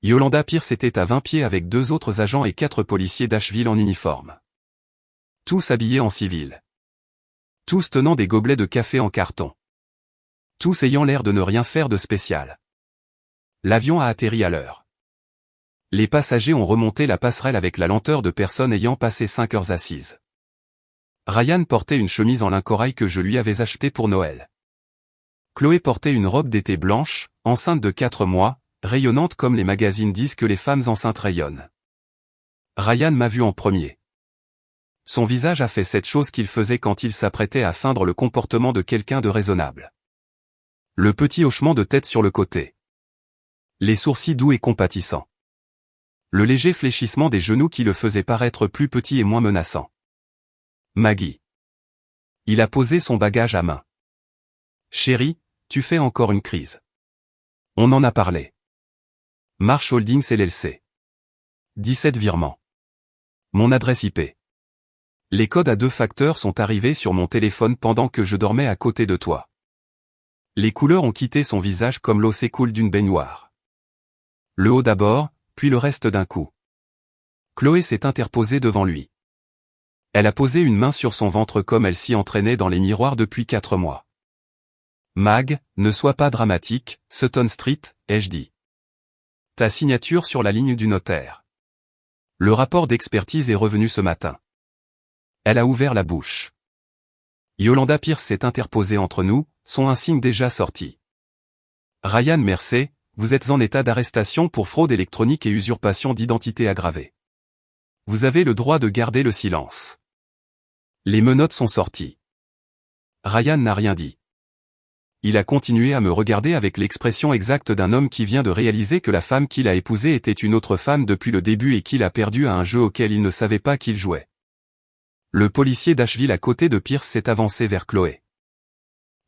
Yolanda Pierce était à 20 pieds avec 2 autres agents et 4 policiers d'Asheville en uniforme. Tous habillés en civil. Tous tenant des gobelets de café en carton. Tous ayant l'air de ne rien faire de spécial. L'avion a atterri à l'heure. Les passagers ont remonté la passerelle avec la lenteur de personnes ayant passé 5 heures assises. Ryan portait une chemise en lin corail que je lui avais achetée pour Noël. Chloé portait une robe d'été blanche, enceinte de 4 mois, rayonnante comme les magazines disent que les femmes enceintes rayonnent. Ryan m'a vu en premier. Son visage a fait cette chose qu'il faisait quand il s'apprêtait à feindre le comportement de quelqu'un de raisonnable. Le petit hochement de tête sur le côté. Les sourcils doux et compatissants. Le léger fléchissement des genoux qui le faisait paraître plus petit et moins menaçant. Maggie. Il a posé son bagage à main. Chérie, tu fais encore une crise. On en a parlé. Marsh Holdings LLC. 17 virements. Mon adresse IP. Les codes à 2 facteurs sont arrivés sur mon téléphone pendant que je dormais à côté de toi. Les couleurs ont quitté son visage comme l'eau s'écoule d'une baignoire. Le haut d'abord, puis le reste d'un coup. Chloé s'est interposée devant lui. Elle a posé une main sur son ventre comme elle s'y entraînait dans les miroirs depuis 4 mois. Mag, ne sois pas dramatique, Sutton Street, ai-je dit. Ta signature sur la ligne du notaire. Le rapport d'expertise est revenu ce matin. Elle a ouvert la bouche. Yolanda Pierce s'est interposée entre nous, son insigne déjà sorti. Ryan Mercer, vous êtes en état d'arrestation pour fraude électronique et usurpation d'identité aggravée. Vous avez le droit de garder le silence. Les menottes sont sorties. Ryan n'a rien dit. il a continué à me regarder avec l'expression exacte d'un homme qui vient de réaliser que la femme qu'il a épousée était une autre femme depuis le début et qu'il a perdu à un jeu auquel il ne savait pas qu'il jouait. Le policier d'Asheville à côté de Pierce s'est avancé vers Chloé.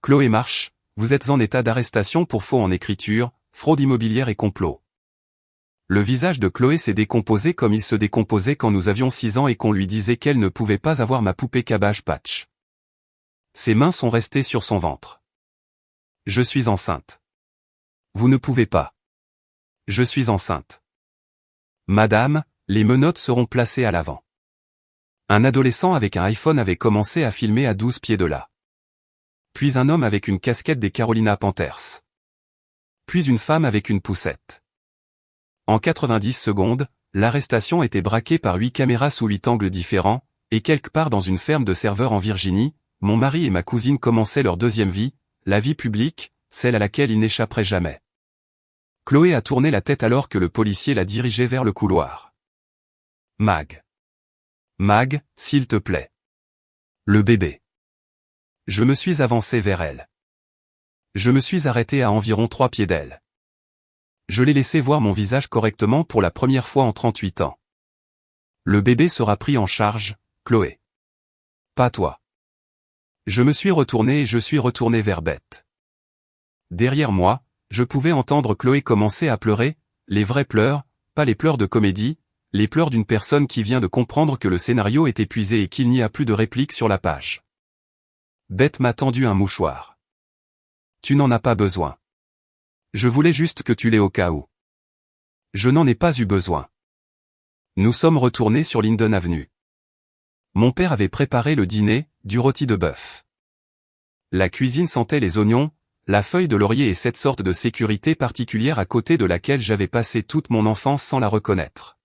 Chloé Marsh, vous êtes en état d'arrestation pour faux en écriture, fraude immobilière et complot. Le visage de Chloé s'est décomposé comme il se décomposait quand nous avions 6 ans et qu'on lui disait qu'elle ne pouvait pas avoir ma poupée Cabbage Patch. Ses mains sont restées sur son ventre. Je suis enceinte. Vous ne pouvez pas. Je suis enceinte. Madame, les menottes seront placées à l'avant. Un adolescent avec un iPhone avait commencé à filmer à 12 pieds de là. Puis un homme avec une casquette des Carolina Panthers. Puis une femme avec une poussette. En 90 secondes, l'arrestation était braquée par 8 caméras sous 8 angles différents, et quelque part dans une ferme de serveurs en Virginie, mon mari et ma cousine commençaient leur deuxième vie, la vie publique, celle à laquelle ils n'échapperaient jamais. Chloé a tourné la tête alors que le policier la dirigeait vers le couloir. Mag. Mag, s'il te plaît. Le bébé. Je me suis avancé vers elle. Je me suis arrêté à environ 3 pieds d'elle. Je l'ai laissé voir mon visage correctement pour la première fois en 38 ans. Le bébé sera pris en charge, Chloé. Pas toi. Je me suis retourné et je suis retourné vers Beth. Derrière moi, je pouvais entendre Chloé commencer à pleurer, les vrais pleurs, pas les pleurs de comédie, les pleurs d'une personne qui vient de comprendre que le scénario est épuisé et qu'il n'y a plus de répliques sur la page. Beth m'a tendu un mouchoir. Tu n'en as pas besoin. Je voulais juste que tu l'aies au cas où. Je n'en ai pas eu besoin. Nous sommes retournés sur Linden Avenue. Mon père avait préparé le dîner, du rôti de bœuf. La cuisine sentait les oignons, la feuille de laurier et cette sorte de sécurité particulière à côté de laquelle j'avais passé toute mon enfance sans la reconnaître.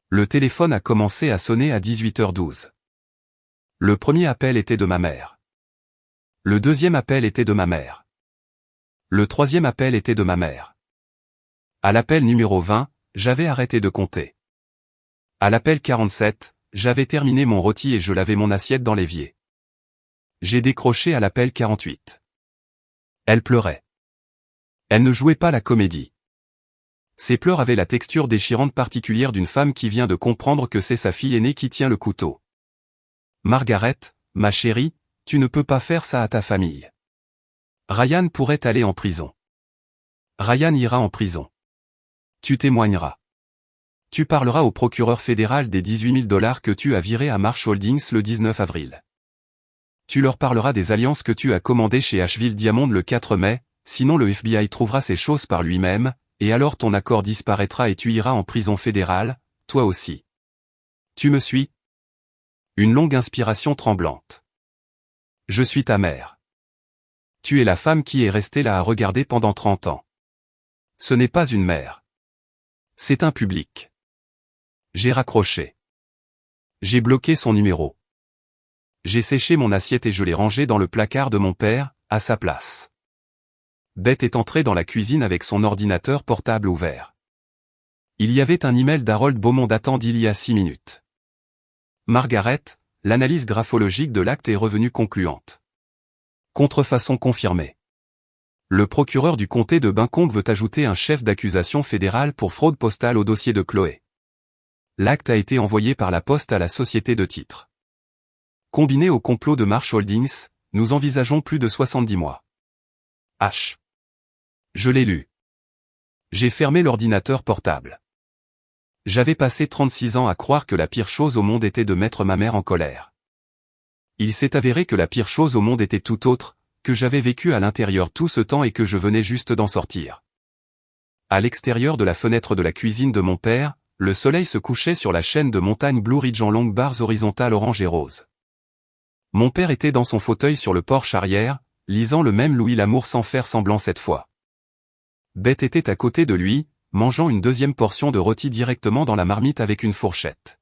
Le téléphone a commencé à sonner à 18h12. Le premier appel était de ma mère. Le deuxième appel était de ma mère. Le troisième appel était de ma mère. À l'appel numéro 20, j'avais arrêté de compter. À l'appel 47, j'avais terminé mon rôti et je lavais mon assiette dans l'évier. J'ai décroché à l'appel 48. Elle pleurait. Elle ne jouait pas la comédie. Ses pleurs avaient la texture déchirante particulière d'une femme qui vient de comprendre que c'est sa fille aînée qui tient le couteau. Margaret, ma chérie, tu ne peux pas faire ça à ta famille. Ryan pourrait aller en prison. Ryan ira en prison. Tu témoigneras. Tu parleras au procureur fédéral des $18 000 que tu as virés à Marsh Holdings le 19 avril. Tu leur parleras des alliances que tu as commandées chez Asheville Diamond le 4 mai, sinon le FBI trouvera ces choses par lui-même, et alors ton accord disparaîtra et tu iras en prison fédérale, toi aussi. Tu me suis? Une longue inspiration tremblante. Je suis ta mère. Tu es la femme qui est restée là à regarder pendant 30 ans. Ce n'est pas une mère. C'est un public. J'ai raccroché. J'ai bloqué son numéro. J'ai séché mon assiette et je l'ai rangée dans le placard de mon père, à sa place. Beth est entrée dans la cuisine avec son ordinateur portable ouvert. Il y avait un email d'Harold Beaumont datant d'il y a 6 minutes. Margaret, l'analyse graphologique de l'acte est revenue concluante. Contrefaçon confirmée. Le procureur du comté de Buncombe veut ajouter un chef d'accusation fédéral pour fraude postale au dossier de Chloé. L'acte a été envoyé par la poste à la société de titres. Combiné au complot de Marsh Holdings, nous envisageons plus de 70 mois. H. Je l'ai lu. J'ai fermé l'ordinateur portable. J'avais passé 36 ans à croire que la pire chose au monde était de mettre ma mère en colère. Il s'est avéré que la pire chose au monde était tout autre, que j'avais vécu à l'intérieur tout ce temps et que je venais juste d'en sortir. À l'extérieur de la fenêtre de la cuisine de mon père, le soleil se couchait sur la chaîne de montagnes Blue Ridge en longues barres horizontales orange et rose. Mon père était dans son fauteuil sur le porche arrière, lisant le même Louis L'Amour sans faire semblant cette fois. Beth était à côté de lui, mangeant une deuxième portion de rôti directement dans la marmite avec une fourchette.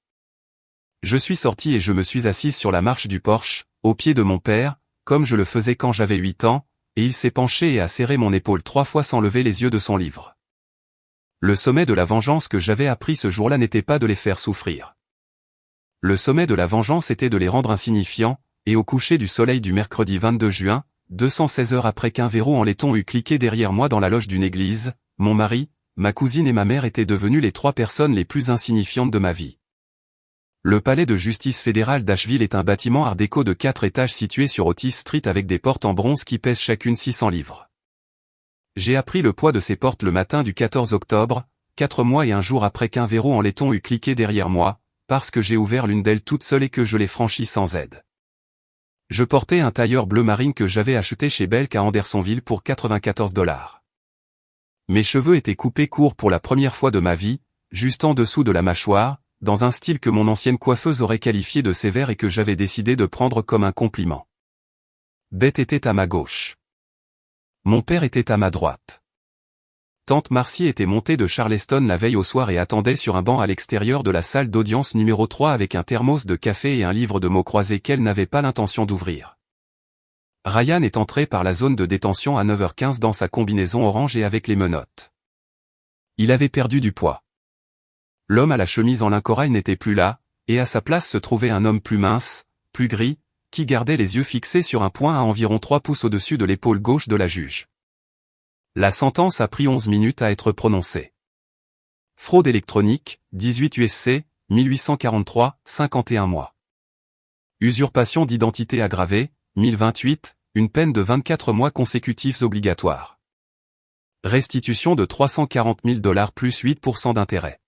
Je suis sorti et je me suis assise sur la marche du porche, au pied de mon père, comme je le faisais quand j'avais 8 ans, et il s'est penché et a serré mon épaule 3 fois sans lever les yeux de son livre. Le sommet de la vengeance que j'avais appris ce jour-là n'était pas de les faire souffrir. Le sommet de la vengeance était de les rendre insignifiants, et au coucher du soleil du mercredi 22 juin, 216 heures après qu'un verrou en laiton eut cliqué derrière moi dans la loge d'une église, mon mari, ma cousine et ma mère étaient devenus les 3 personnes les plus insignifiantes de ma vie. Le palais de justice fédéral d'Asheville est un bâtiment art déco de 4 étages situé sur Otis Street avec des portes en bronze qui pèsent chacune 600 livres. J'ai appris le poids de ces portes le matin du 14 octobre, 4 mois et un jour après qu'un verrou en laiton eut cliqué derrière moi, parce que j'ai ouvert l'une d'elles toute seule et que je l'ai franchie sans aide. Je portais un tailleur bleu marine que j'avais acheté chez Belk à Andersonville pour 94 $. Mes cheveux étaient coupés courts pour la première fois de ma vie, juste en dessous de la mâchoire, dans un style que mon ancienne coiffeuse aurait qualifié de sévère et que j'avais décidé de prendre comme un compliment. Beth était à ma gauche. Mon père était à ma droite. Tante Marcy était montée de Charleston la veille au soir et attendait sur un banc à l'extérieur de la salle d'audience numéro 3 avec un thermos de café et un livre de mots croisés qu'elle n'avait pas l'intention d'ouvrir. Ryan est entré par la zone de détention à 9h15 dans sa combinaison orange et avec les menottes. Il avait perdu du poids. L'homme à la chemise en lin corail n'était plus là, et à sa place se trouvait un homme plus mince, plus gris, qui gardait les yeux fixés sur un point à environ 3 pouces au-dessus de l'épaule gauche de la juge. La sentence a pris 11 minutes à être prononcée. Fraude électronique, 18 USC, 1843, 51 mois. Usurpation d'identité aggravée, 1028, une peine de 24 mois consécutifs obligatoires. Restitution de 340 000 $ plus 8% d'intérêt.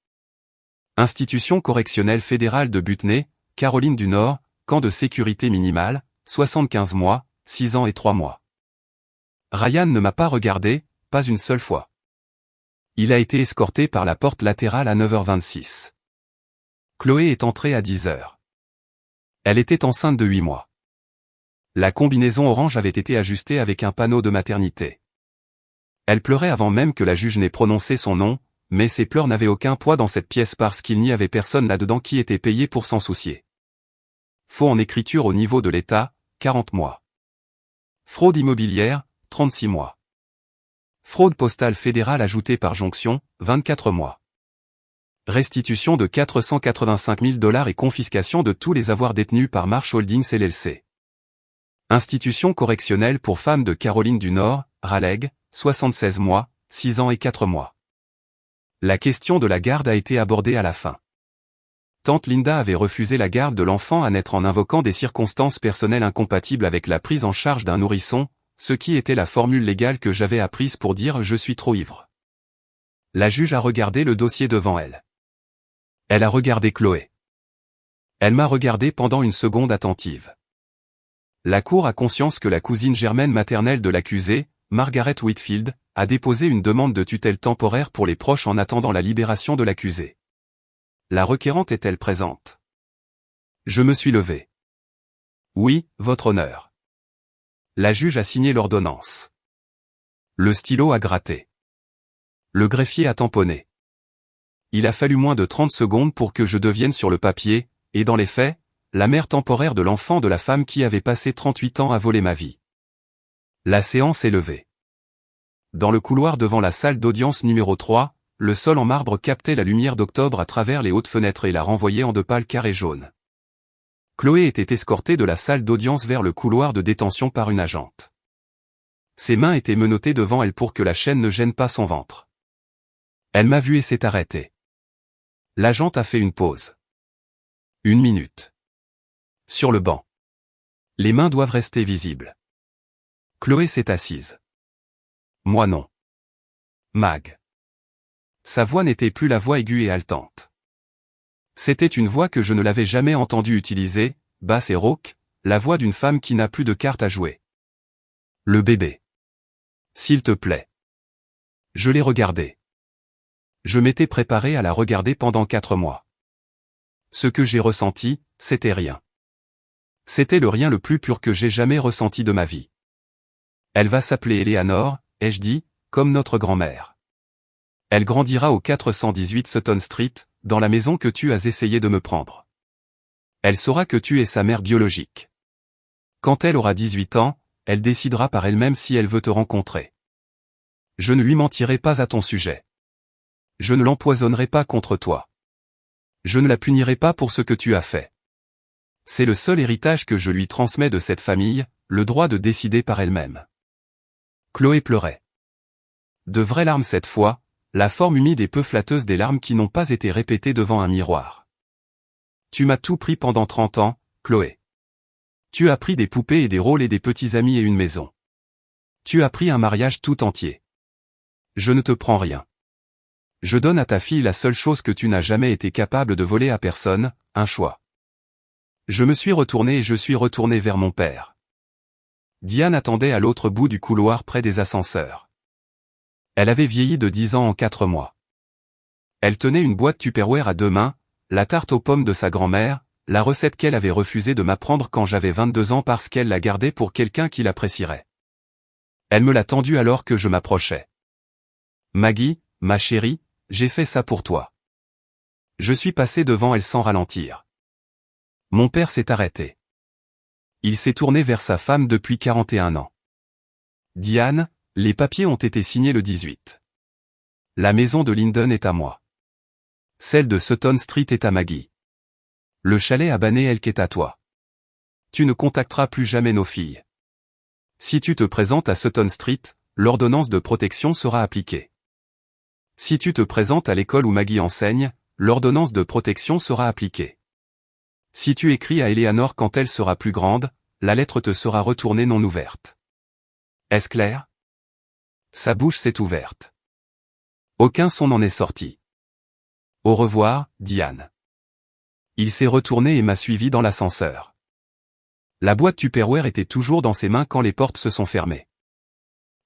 Institution correctionnelle fédérale de Butney, Caroline du Nord, camp de sécurité minimale, 75 mois, 6 ans et 3 mois. Ryan ne m'a pas regardé, pas une seule fois. Il a été escorté par la porte latérale à 9h26. Chloé est entrée à 10h. Elle était enceinte de 8 mois. La combinaison orange avait été ajustée avec un panneau de maternité. Elle pleurait avant même que la juge n'ait prononcé son nom, mais ses pleurs n'avaient aucun poids dans cette pièce parce qu'il n'y avait personne là-dedans qui était payé pour s'en soucier. Faux en écriture au niveau de l'État, 40 mois. Fraude immobilière, 36 mois. Fraude postale fédérale ajoutée par jonction, 24 mois. Restitution de 485 000 $ et confiscation de tous les avoirs détenus par Marsh Holdings LLC. Institution correctionnelle pour femmes de Caroline du Nord, Raleigh, 76 mois, 6 ans et 4 mois. La question de la garde a été abordée à la fin. Tante Linda avait refusé la garde de l'enfant à naître en invoquant des circonstances personnelles incompatibles avec la prise en charge d'un nourrisson, ce qui était la formule légale que j'avais apprise pour dire « je suis trop ivre ». La juge a regardé le dossier devant elle. Elle a regardé Chloé. Elle m'a regardé pendant une seconde attentive. La cour a conscience que la cousine germaine maternelle de l'accusé, Margaret Whitfield, a déposé une demande de tutelle temporaire pour les proches en attendant la libération de l'accusé. La requérante est-elle présente? Je me suis levé. Oui, votre honneur. La juge a signé l'ordonnance. Le stylo a gratté. Le greffier a tamponné. Il a fallu moins de 30 secondes pour que je devienne sur le papier, et dans les faits, la mère temporaire de l'enfant de la femme qui avait passé 38 ans à voler ma vie. La séance est levée. Dans le couloir devant la salle d'audience numéro 3, le sol en marbre captait la lumière d'octobre à travers les hautes fenêtres et la renvoyait en 2 pâles carrés jaunes. Chloé était escortée de la salle d'audience vers le couloir de détention par une agente. Ses mains étaient menottées devant elle pour que la chaîne ne gêne pas son ventre. Elle m'a vu et s'est arrêtée. L'agente a fait une pause. 1 minute. Sur le banc. Les mains doivent rester visibles. Chloé s'est assise. Moi non. Mag. Sa voix n'était plus la voix aiguë et haletante. C'était une voix que je ne l'avais jamais entendue utiliser, basse et rauque, la voix d'une femme qui n'a plus de cartes à jouer. Le bébé. S'il te plaît. Je l'ai regardé. Je m'étais préparé à la regarder pendant 4 mois. Ce que j'ai ressenti, c'était rien. C'était le rien le plus pur que j'ai jamais ressenti de ma vie. Elle va s'appeler Eleanor, ai-je dit, comme notre grand-mère. Elle grandira au 418 Sutton Street, dans la maison que tu as essayé de me prendre. Elle saura que tu es sa mère biologique. Quand elle aura 18 ans, elle décidera par elle-même si elle veut te rencontrer. Je ne lui mentirai pas à ton sujet. Je ne l'empoisonnerai pas contre toi. Je ne la punirai pas pour ce que tu as fait. C'est le seul héritage que je lui transmets de cette famille, le droit de décider par elle-même. Chloé pleurait. De vraies larmes cette fois, la forme humide et peu flatteuse des larmes qui n'ont pas été répétées devant un miroir. Tu m'as tout pris pendant 30 ans, Chloé. Tu as pris des poupées et des rôles et des petits amis et une maison. Tu as pris un mariage tout entier. Je ne te prends rien. Je donne à ta fille la seule chose que tu n'as jamais été capable de voler à personne, un choix. Je me suis retourné et je suis retourné vers mon père. Diane attendait à l'autre bout du couloir près des ascenseurs. Elle avait vieilli de 10 ans en 4 mois. Elle tenait une boîte Tupperware à 2 mains, la tarte aux pommes de sa grand-mère, la recette qu'elle avait refusé de m'apprendre quand j'avais 22 ans parce qu'elle la gardait pour quelqu'un qui l'apprécierait. Elle me l'a tendue alors que je m'approchais. Maggie, ma chérie, j'ai fait ça pour toi. Je suis passé devant elle sans ralentir. Mon père s'est arrêté. Il s'est tourné vers sa femme depuis 41 ans. Diane, les papiers ont été signés le 18. La maison de Linden est à moi. Celle de Sutton Street est à Maggie. Le chalet à Banney Elk est à toi. Tu ne contacteras plus jamais nos filles. Si tu te présentes à Sutton Street, l'ordonnance de protection sera appliquée. Si tu te présentes à l'école où Maggie enseigne, l'ordonnance de protection sera appliquée. Si tu écris à Eleanor quand elle sera plus grande, la lettre te sera retournée non ouverte. Est-ce clair? Sa bouche s'est ouverte. Aucun son n'en est sorti. Au revoir, Diane. Il s'est retourné et m'a suivi dans l'ascenseur. La boîte Tupperware était toujours dans ses mains quand les portes se sont fermées.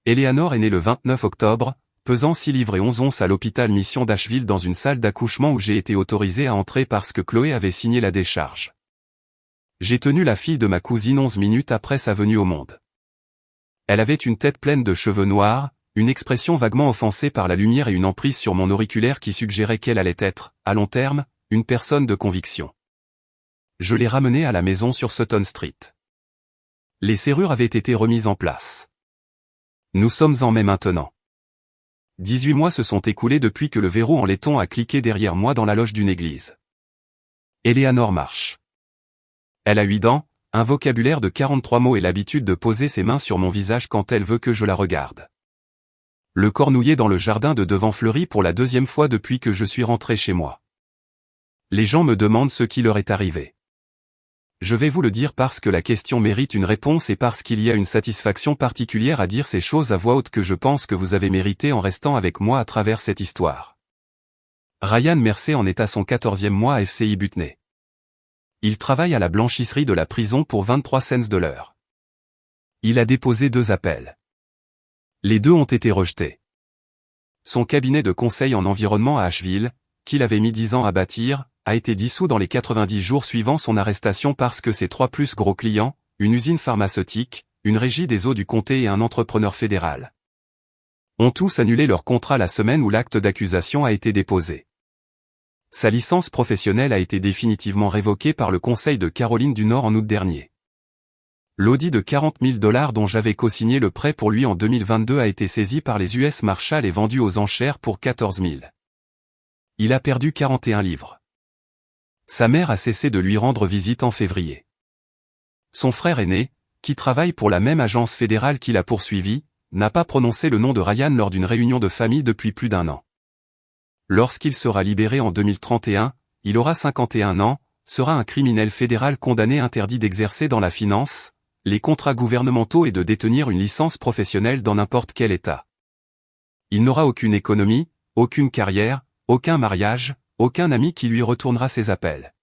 Eleanor est née le 29 octobre, pesant 6 livres et 11 onces à l'hôpital Mission d'Asheville dans une salle d'accouchement où j'ai été autorisé à entrer parce que Chloé avait signé la décharge. J'ai tenu la fille de ma cousine 11 minutes après sa venue au monde. Elle avait une tête pleine de cheveux noirs, une expression vaguement offensée par la lumière et une emprise sur mon auriculaire qui suggérait qu'elle allait être, à long terme, une personne de conviction. Je l'ai ramenée à la maison sur Sutton Street. Les serrures avaient été remises en place. Nous sommes en mai maintenant. 18 mois se sont écoulés depuis que le verrou en laiton a cliqué derrière moi dans la loge d'une église. Eleanor marche. Elle a 8 dents, un vocabulaire de 43 mots et l'habitude de poser ses mains sur mon visage quand elle veut que je la regarde. Le cornouiller dans le jardin de devant fleurit pour la 2e fois depuis que je suis rentré chez moi. Les gens me demandent ce qui leur est arrivé. Je vais vous le dire parce que la question mérite une réponse et parce qu'il y a une satisfaction particulière à dire ces choses à voix haute que je pense que vous avez mérité en restant avec moi à travers cette histoire. Ryan Mersey en est à son 14e mois à FCI Butney. Il travaille à la blanchisserie de la prison pour 23 cents de l'heure. Il a déposé 2 appels. Les 2 ont été rejetés. Son cabinet de conseil en environnement à Asheville, qu'il avait mis 10 ans à bâtir, a été dissous dans les 90 jours suivant son arrestation parce que ses 3 plus gros clients, une usine pharmaceutique, une régie des eaux du comté et un entrepreneur fédéral, ont tous annulé leur contrat la semaine où l'acte d'accusation a été déposé. Sa licence professionnelle a été définitivement révoquée par le Conseil de Caroline du Nord en août dernier. L'Audi de 40 000 $ dont j'avais co-signé le prêt pour lui en 2022 a été saisi par les US Marshals et vendu aux enchères pour 14 000. Il a perdu 41 livres. Sa mère a cessé de lui rendre visite en février. Son frère aîné, qui travaille pour la même agence fédérale qui l'a poursuivi, n'a pas prononcé le nom de Ryan lors d'une réunion de famille depuis plus d'1 an. Lorsqu'il sera libéré en 2031, il aura 51 ans, sera un criminel fédéral condamné interdit d'exercer dans la finance, les contrats gouvernementaux et de détenir une licence professionnelle dans n'importe quel État. Il n'aura aucune économie, aucune carrière, aucun mariage, aucun ami qui lui retournera ses appels.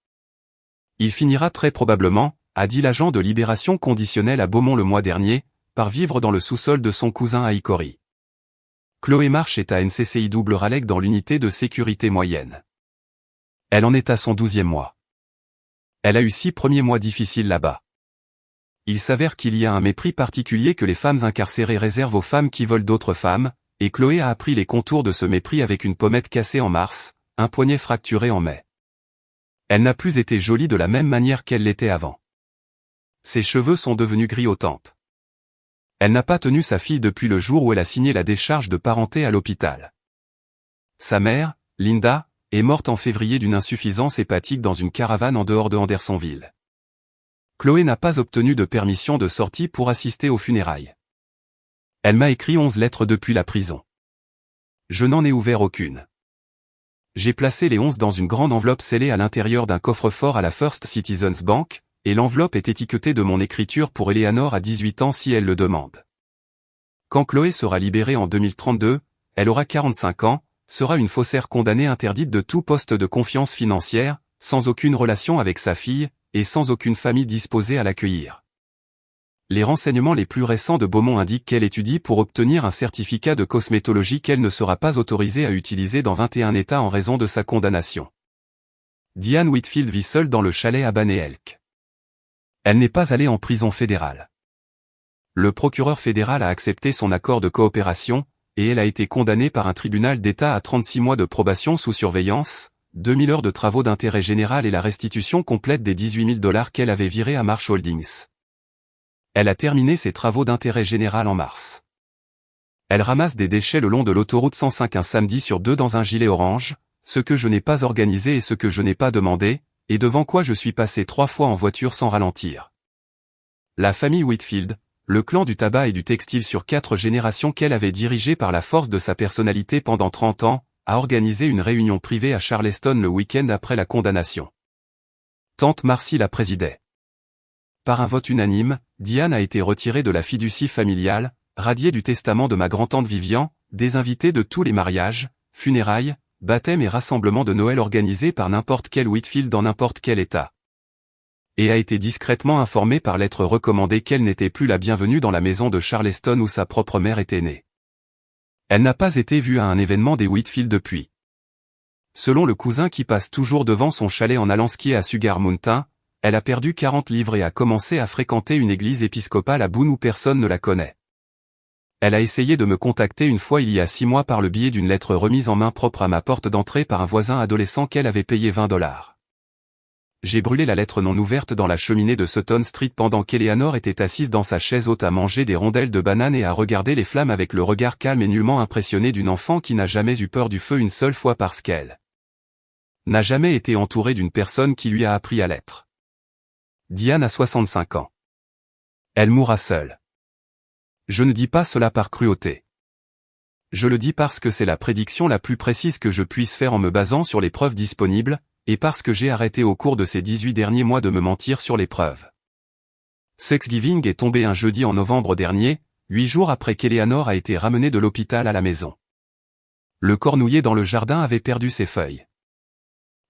Il finira très probablement, a dit l'agent de libération conditionnelle à Beaumont le mois dernier, par vivre dans le sous-sol de son cousin à Hickory. Chloé Marsh est à NCCI Double Raleigh dans l'unité de sécurité moyenne. Elle en est à son 12e mois. Elle a eu 6 premiers mois difficiles là-bas. Il s'avère qu'il y a un mépris particulier que les femmes incarcérées réservent aux femmes qui veulent d'autres femmes, et Chloé a appris les contours de ce mépris avec une pommette cassée en mars, un poignet fracturé en mai. Elle n'a plus été jolie de la même manière qu'elle l'était avant. Ses cheveux sont devenus gris aux tempes. Elle n'a pas tenu sa fille depuis le jour où elle a signé la décharge de parenté à l'hôpital. Sa mère, Linda, est morte en février d'une insuffisance hépatique dans une caravane en dehors de Hendersonville. Chloé n'a pas obtenu de permission de sortie pour assister aux funérailles. Elle m'a écrit 11 lettres depuis la prison. Je n'en ai ouvert aucune. J'ai placé les 11 dans une grande enveloppe scellée à l'intérieur d'un coffre-fort à la First Citizens Bank, et l'enveloppe est étiquetée de mon écriture pour Eleanor à 18 ans si elle le demande. Quand Chloé sera libérée en 2032, elle aura 45 ans, sera une faussaire condamnée interdite de tout poste de confiance financière, sans aucune relation avec sa fille, et sans aucune famille disposée à l'accueillir. Les renseignements les plus récents de Beaumont indiquent qu'elle étudie pour obtenir un certificat de cosmétologie qu'elle ne sera pas autorisée à utiliser dans 21 États en raison de sa condamnation. Diane Whitfield vit seule dans le chalet à Banné-Elk. Elle n'est pas allée en prison fédérale. Le procureur fédéral a accepté son accord de coopération, et elle a été condamnée par un tribunal d'État à 36 mois de probation sous surveillance, 2000 heures de travaux d'intérêt général et la restitution complète des $18 000 qu'elle avait virés à Marsh Holdings. Elle a terminé ses travaux d'intérêt général en mars. Elle ramasse des déchets le long de l'autoroute 105 un samedi sur 2 dans un gilet orange, ce que je n'ai pas organisé et ce que je n'ai pas demandé, et devant quoi je suis passé 3 fois en voiture sans ralentir. La famille Whitfield, le clan du tabac et du textile sur 4 générations qu'elle avait dirigé par la force de sa personnalité pendant 30 ans, a organisé une réunion privée à Charleston le week-end après la condamnation. Tante Marcy la présidait. Par un vote unanime, Diane a été retirée de la fiducie familiale, radiée du testament de ma grand-tante Vivian, désinvitée de tous les mariages, funérailles, baptêmes et rassemblements de Noël organisés par n'importe quel Whitfield dans n'importe quel état. Et a été discrètement informée par lettre recommandée qu'elle n'était plus la bienvenue dans la maison de Charleston où sa propre mère était née. Elle n'a pas été vue à un événement des Whitfield depuis. Selon le cousin qui passe toujours devant son chalet en allant skier à Sugar Mountain, elle a perdu 40 livres et a commencé à fréquenter une église épiscopale à Boone où personne ne la connaît. Elle a essayé de me contacter une fois il y a 6 mois par le biais d'une lettre remise en main propre à ma porte d'entrée par un voisin adolescent qu'elle avait payé $20. J'ai brûlé la lettre non ouverte dans la cheminée de Sutton Street pendant qu'Eleanor était assise dans sa chaise haute à manger des rondelles de banane et à regarder les flammes avec le regard calme et nullement impressionné d'une enfant qui n'a jamais eu peur du feu une seule fois parce qu'elle n'a jamais été entourée d'une personne qui lui a appris à l'être. Diane a 65 ans. Elle mourra seule. Je ne dis pas cela par cruauté. Je le dis parce que c'est la prédiction la plus précise que je puisse faire en me basant sur les preuves disponibles, et parce que j'ai arrêté au cours de ces 18 derniers mois de me mentir sur les preuves. Thanksgiving est tombé un jeudi en novembre dernier, 8 jours après qu'Eleanor a été ramenée de l'hôpital à la maison. Le cornouiller dans le jardin avait perdu ses feuilles.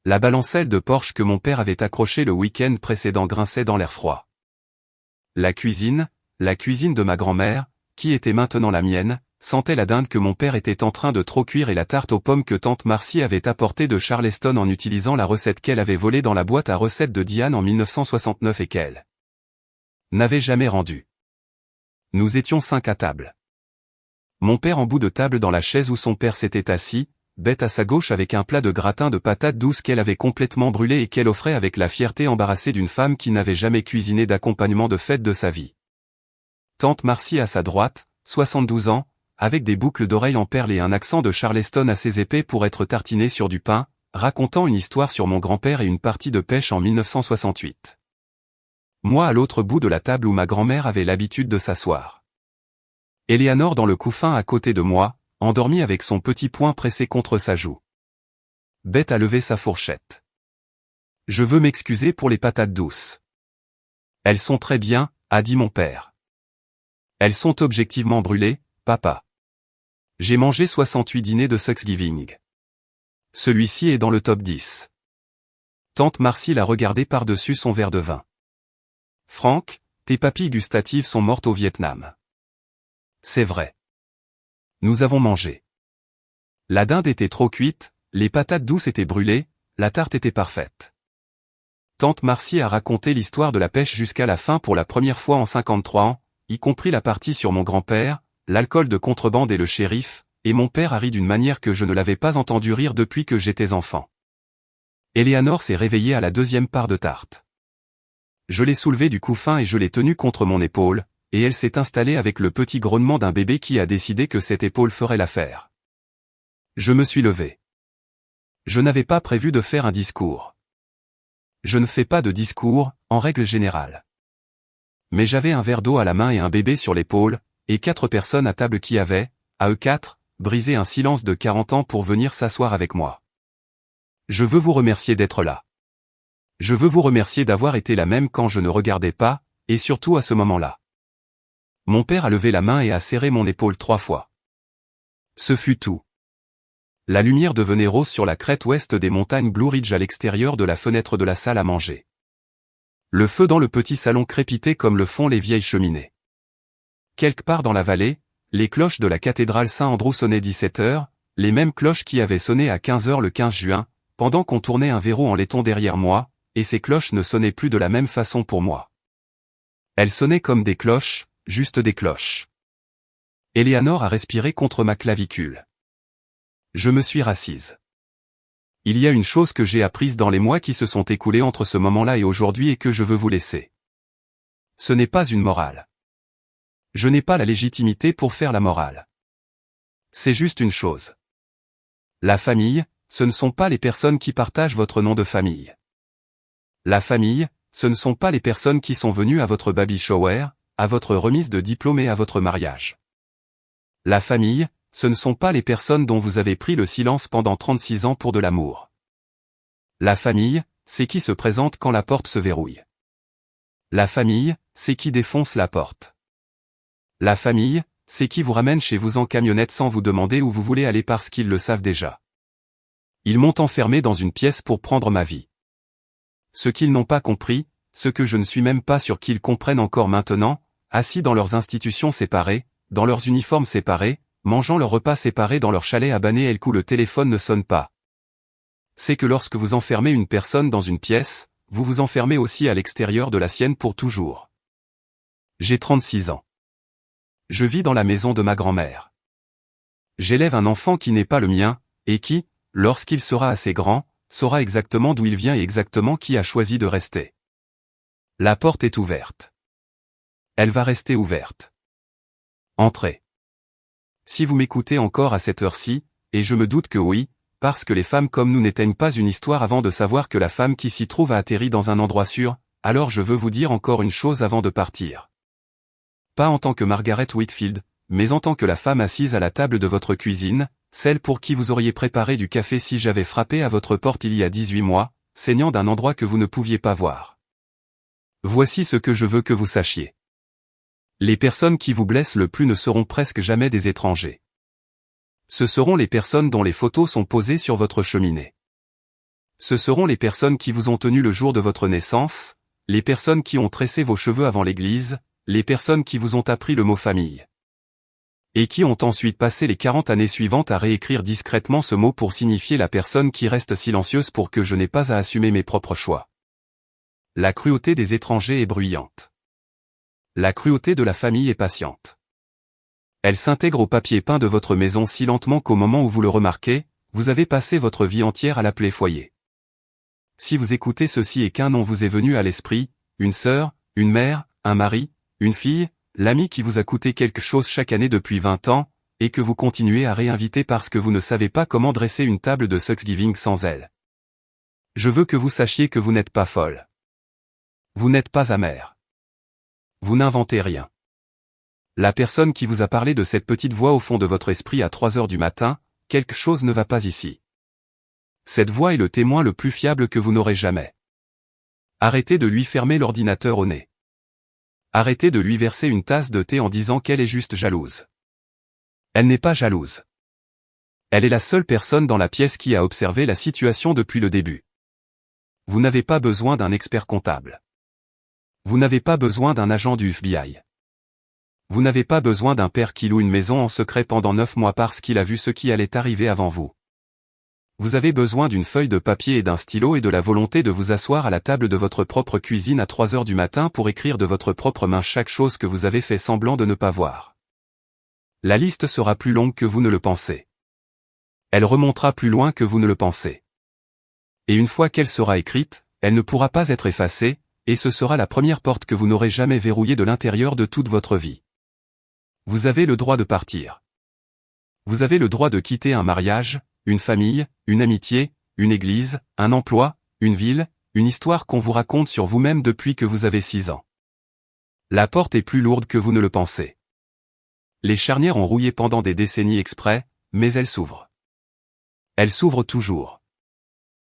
La balancelle de Porsche que mon père avait accrochée le week-end précédent grinçait dans l'air froid. La cuisine de ma grand-mère, qui était maintenant la mienne, sentait la dinde que mon père était en train de trop cuire et la tarte aux pommes que tante Marcy avait apportée de Charleston en utilisant la recette qu'elle avait volée dans la boîte à recettes de Diane en 1969 et qu'elle n'avait jamais rendue. Nous étions 5 à table. Mon père en bout de table dans la chaise où son père s'était assis, Bête à sa gauche avec un plat de gratin de patates douces qu'elle avait complètement brûlé et qu'elle offrait avec la fierté embarrassée d'une femme qui n'avait jamais cuisiné d'accompagnement de fête de sa vie. Tante Marcy à sa droite, 72 ans, avec des boucles d'oreilles en perles et un accent de Charleston assez épais pour être tartiné sur du pain, racontant une histoire sur mon grand-père et une partie de pêche en 1968. Moi à l'autre bout de la table où ma grand-mère avait l'habitude de s'asseoir. Eleanor dans le couffin à côté de moi, endormie avec son petit poing pressé contre sa joue. Bête a levé sa fourchette. Je veux m'excuser pour les patates douces. Elles sont très bien, a dit mon père. Elles sont objectivement brûlées, papa. J'ai mangé 68 dîners de Thanksgiving. Celui-ci est dans le top 10. Tante Marcy l'a regardé par-dessus son verre de vin. Franck, tes papilles gustatives sont mortes au Vietnam. C'est vrai. Nous avons mangé. La dinde était trop cuite, les patates douces étaient brûlées, la tarte était parfaite. Tante Marcy a raconté l'histoire de la pêche jusqu'à la fin pour la première fois en 53 ans, y compris la partie sur mon grand-père, l'alcool de contrebande et le shérif, et mon père a ri d'une manière que je ne l'avais pas entendu rire depuis que j'étais enfant. Eleanor s'est réveillée à la deuxième part de tarte. Je l'ai soulevée du couffin et je l'ai tenue contre mon épaule, et elle s'est installée avec le petit grognement d'un bébé qui a décidé que cette épaule ferait l'affaire. Je me suis levé. Je n'avais pas prévu de faire un discours. Je ne fais pas de discours, en règle générale. Mais j'avais un verre d'eau à la main et un bébé sur l'épaule, et 4 personnes à table qui avaient, à eux 4, brisé un silence de 40 ans pour venir s'asseoir avec moi. Je veux vous remercier d'être là. Je veux vous remercier d'avoir été là même quand je ne regardais pas, et surtout à ce moment-là. Mon père a levé la main et a serré mon épaule 3 fois. Ce fut tout. La lumière devenait rose sur la crête ouest des montagnes Blue Ridge à l'extérieur de la fenêtre de la salle à manger. Le feu dans le petit salon crépitait comme le font les vieilles cheminées. Quelque part dans la vallée, les cloches de la cathédrale Saint-Andrew sonnaient 17 heures, les mêmes cloches qui avaient sonné à 15 heures le 15 juin, pendant qu'on tournait un verrou en laiton derrière moi, et ces cloches ne sonnaient plus de la même façon pour moi. Elles sonnaient comme des cloches, juste des cloches. Eleanor a respiré contre ma clavicule. Je me suis rassise. Il y a une chose que j'ai apprise dans les mois qui se sont écoulés entre ce moment-là et aujourd'hui et que je veux vous laisser. Ce n'est pas une morale. Je n'ai pas la légitimité pour faire la morale. C'est juste une chose. La famille, ce ne sont pas les personnes qui partagent votre nom de famille. La famille, ce ne sont pas les personnes qui sont venues à votre baby shower, à votre remise de diplôme et à votre mariage. La famille, ce ne sont pas les personnes dont vous avez pris le silence pendant 36 ans pour de l'amour. La famille, c'est qui se présente quand la porte se verrouille. La famille, c'est qui défonce la porte. La famille, c'est qui vous ramène chez vous en camionnette sans vous demander où vous voulez aller parce qu'ils le savent déjà. Ils m'ont enfermé dans une pièce pour prendre ma vie. Ce qu'ils n'ont pas compris, ce que je ne suis même pas sûr qu'ils comprennent encore maintenant, assis dans leurs institutions séparées, dans leurs uniformes séparés, mangeant leurs repas séparés dans leur chalet à Bané El Kou, le téléphone ne sonne pas. C'est que lorsque vous enfermez une personne dans une pièce, vous vous enfermez aussi à l'extérieur de la sienne pour toujours. J'ai 36 ans. Je vis dans la maison de ma grand-mère. J'élève un enfant qui n'est pas le mien, et qui, lorsqu'il sera assez grand, saura exactement d'où il vient et exactement qui a choisi de rester. La porte est ouverte. Elle va rester ouverte. Entrez. Si vous m'écoutez encore à cette heure-ci, et je me doute que oui, parce que les femmes comme nous n'éteignent pas une histoire avant de savoir que la femme qui s'y trouve a atterri dans un endroit sûr, alors je veux vous dire encore une chose avant de partir. Pas en tant que Margaret Whitfield, mais en tant que la femme assise à la table de votre cuisine, celle pour qui vous auriez préparé du café si j'avais frappé à votre porte il y a 18 mois, saignant d'un endroit que vous ne pouviez pas voir. Voici ce que je veux que vous sachiez. Les personnes qui vous blessent le plus ne seront presque jamais des étrangers. Ce seront les personnes dont les photos sont posées sur votre cheminée. Ce seront les personnes qui vous ont tenu le jour de votre naissance, les personnes qui ont tressé vos cheveux avant l'église, les personnes qui vous ont appris le mot famille. Et qui ont ensuite passé les 40 années suivantes à réécrire discrètement ce mot pour signifier la personne qui reste silencieuse pour que je n'ai pas à assumer mes propres choix. La cruauté des étrangers est bruyante. La cruauté de la famille est patiente. Elle s'intègre au papier peint de votre maison si lentement qu'au moment où vous le remarquez, vous avez passé votre vie entière à l'appeler foyer. Si vous écoutez ceci et qu'un nom vous est venu à l'esprit, une sœur, une mère, un mari, une fille, l'ami qui vous a coûté quelque chose chaque année depuis 20 ans, et que vous continuez à réinviter parce que vous ne savez pas comment dresser une table de Thanksgiving sans elle. Je veux que vous sachiez que vous n'êtes pas folle. Vous n'êtes pas amère. Vous n'inventez rien. La personne qui vous a parlé de cette petite voix au fond de votre esprit à 3 heures du matin, quelque chose ne va pas ici. Cette voix est le témoin le plus fiable que vous n'aurez jamais. Arrêtez de lui fermer l'ordinateur au nez. Arrêtez de lui verser une tasse de thé en disant qu'elle est juste jalouse. Elle n'est pas jalouse. Elle est la seule personne dans la pièce qui a observé la situation depuis le début. Vous n'avez pas besoin d'un expert comptable. Vous n'avez pas besoin d'un agent du FBI. Vous n'avez pas besoin d'un père qui loue une maison en secret pendant 9 mois parce qu'il a vu ce qui allait arriver avant vous. Vous avez besoin d'une feuille de papier et d'un stylo et de la volonté de vous asseoir à la table de votre propre cuisine à 3 heures du matin pour écrire de votre propre main chaque chose que vous avez fait semblant de ne pas voir. La liste sera plus longue que vous ne le pensez. Elle remontera plus loin que vous ne le pensez. Et une fois qu'elle sera écrite, elle ne pourra pas être effacée, et ce sera la première porte que vous n'aurez jamais verrouillée de l'intérieur de toute votre vie. Vous avez le droit de partir. Vous avez le droit de quitter un mariage, une famille, une amitié, une église, un emploi, une ville, une histoire qu'on vous raconte sur vous-même depuis que vous avez 6 ans. La porte est plus lourde que vous ne le pensez. Les charnières ont rouillé pendant des décennies exprès, mais elle s'ouvre. Elle s'ouvre toujours.